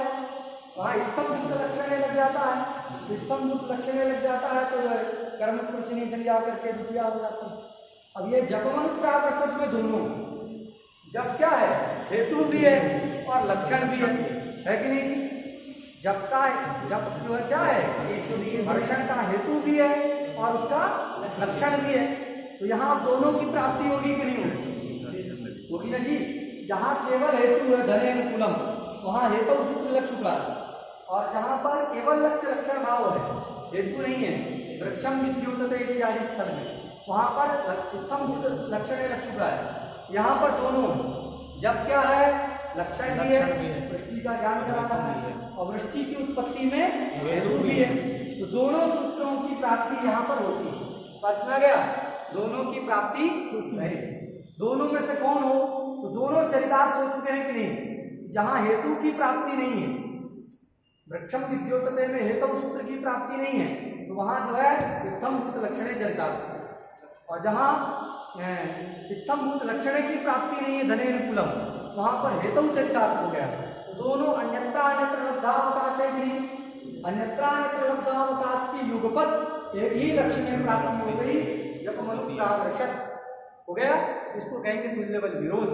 वहाँ इत्थम भूत लक्षण लग जाता है। इत्थम भूत लक्षण लग जाता है तो कर्म प्रचनी संज्ञा करके द्वितीया हो जाती है। अब ये जपमन प्रावर्षक में दोनों जप क्या है? हेतु भी है और लक्षण भी है कि नहीं? जप का जप जो है क्या है? वर्षण का हेतु भी है और उसका लक्षण भी है। तो यहाँ दोनों की प्राप्ति होगी कि नहीं होगी? होगी ना जी। जहाँ केवल हेतु है धनेन कुलम, वहाँ हेतु सूत्र लग चुका है। और जहाँ पर केवल लक्ष्य लक्षण भाव है, हेतु नहीं है, वृक्षम विद्युतते इत्यादि स्थल में, वहाँ पर उत्तम भूत लक्षण लग चुका है। यहाँ पर दोनों जब क्या है? लक्षण भी है, वृष्टि का ज्ञान कराना है और वृष्टि की उत्पत्ति में हेतु भी है। तो दोनों सूत्रों की प्राप्ति यहाँ पर होती है। बात सुना गया? दोनों की प्राप्ति है। दोनों में से कौन हो? तो दोनों चरितार्थ हो चुके हैं कि नहीं? जहाँ हेतु की प्राप्ति नहीं है, वृक्षम विद्योतते में हेतु सूत्र की प्राप्ति नहीं है, तो वहाँ जो है उत्तम भूत लक्षण चरितार्थ। और जहाँ इत्थम भूत लक्षण की प्राप्ति नहीं है धनेन कुलम, वहां पर हेतु चरितार्थ हो गया। तो दोनों अन्यत्र अन्यत्र लब्धावकाश है कि अन्यत्र अन्यत्र लब्धावकाश की युगपत एक ही लक्ष्य में प्राप्ति हो गई जब मनु प्रावर्षक हो गया। इसको कहेंगे तुल्य बल विरोध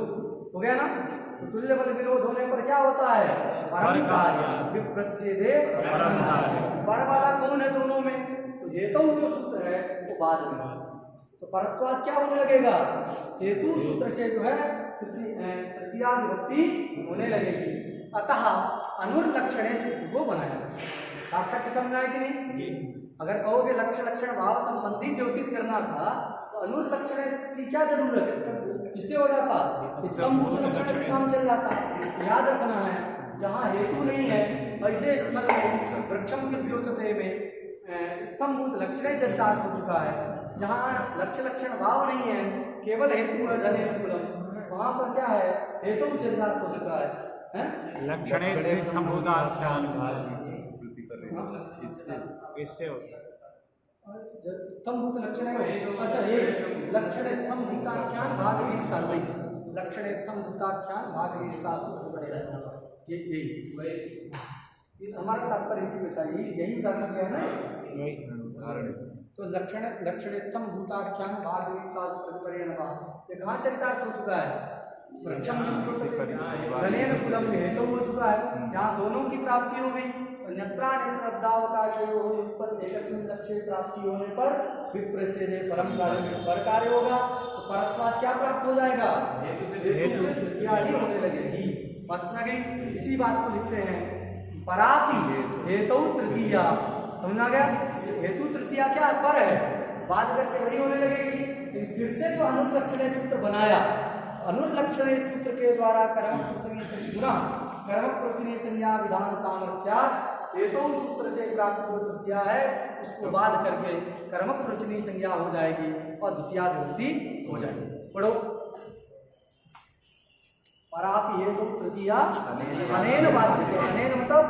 हो गया ना। तो तुल्य बल विरोध होने पर क्या होता है? परम कार्य विप्रच्छेदे परम कार्य। पर वाला कौन है दोनों में? तो हेतु जो सूत्र है वो बाद में। तो परत्वाद क्या होने लगेगा? हेतु सूत्र से जो है तृतीया विभक्ति होने लगेगी। अतः अनुर्लक्षणे सूत्र को बनाया। सार्थक समझना है कि नहीं? अगर कहोगे लक्ष्य लक्षण भाव संबंधी द्योतित करना था तो अनुर्लक्षण की क्या जरूरत है? किससे हो जाता? उत्तम भूत लक्षण से काम चल जाता। याद रखना है जहाँ हेतु नहीं है ऐसे स्थल में वृक्षम के द्योतते में उत्तम भूत लक्षण चरितार्थ हो चुका है। जहाँ लक्ष्य लक्षण भाव नहीं है, केवल हेतु है धनेन कुलम, वहां पर क्या है? हेतु चरितार्थ हो चुका है। लक्षणे इत्थम भूताख्यान इससे उत्तम भूत लक्षण है। अच्छा ये लक्षण इत्थम भूताख्यान भाग लक्षण इत्थम भूताख्यान भाग ये हमारा तात्पर्य इसी में था। यही कारण है ना। तो लक्षणेत्थम भूताख्यान भाग परिणमा, ये कहाँ चरितार्थ हो चुका है? वृक्षम गणेन कुलम हेतु हो चुका है, यहाँ दोनों की प्राप्ति हो गई। अन्यत्रा नेत्रावकाशयो एकस्मिन् लक्ष्य प्राप्ति होने पर विप्रसेदे परम कार्य पर कार्य होगा, तो परत्वाद क्या प्राप्त हो जाएगा? हेतु से तृतीया ही होने लगेगी। बात सुना गई? इसी बात को लिखते हैं परापि हेतु तृतीया, समझा गया? हेतु तृतीया क्या पर है, बात करके वही होने लगेगी। लेकिन फिर से जो अनुलक्षण सूत्र बनाया, अनुलक्षण सूत्र के द्वारा कर्म प्रचने संज्ञा विधान सामर्थ्या हेतु सूत्र से प्राप्त जो तृतीया है उसको बाध करके कर्म प्रचनी संज्ञा हो जाएगी और द्वितीया विभक्ति हो जाएगी। पढ़ो, परापि हेतु तृतीया अनेन बाध्यते, अनेन मतलब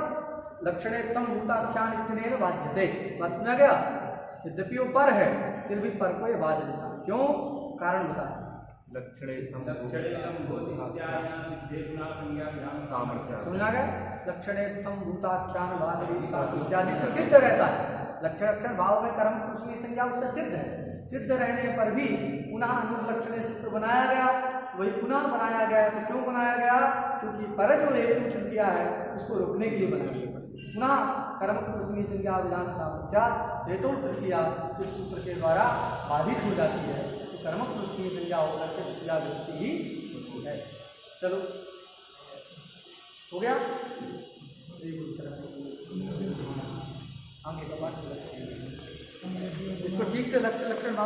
लक्षणेत्थम भूताख्यान इत्यनेन बाध्यते। बात सुना गया? यद्यपि वो पर है फिर भी पर को ये बाध देता, क्यों? कारण बताया। समझा गया? लक्षणेत्थम भूताख्यान इत्यादि से सिद्ध रहता है। लक्षण भाव में कर्म पुरुष की संज्ञा उससे सिद्ध है। सिद्ध रहने पर भी पुनः अनुलक्षण सूत्र बनाया गया, वही पुनः बनाया गया। तो क्यों बनाया गया? क्योंकि पर जो हेतु तृतीया है उसको रोकने के लिए बनाया गया। पुनः कर्म पुरुष संज्ञा विधान सामर्थ्या हेतु तृतीया इस सूत्र के द्वारा बाधित हो जाती है, तो कर्म पुरुष की संज्ञा होकर के तृतीया विभक्ति ही हो जाए। चलो हो गया? इसको ठीक से लक्षण भाव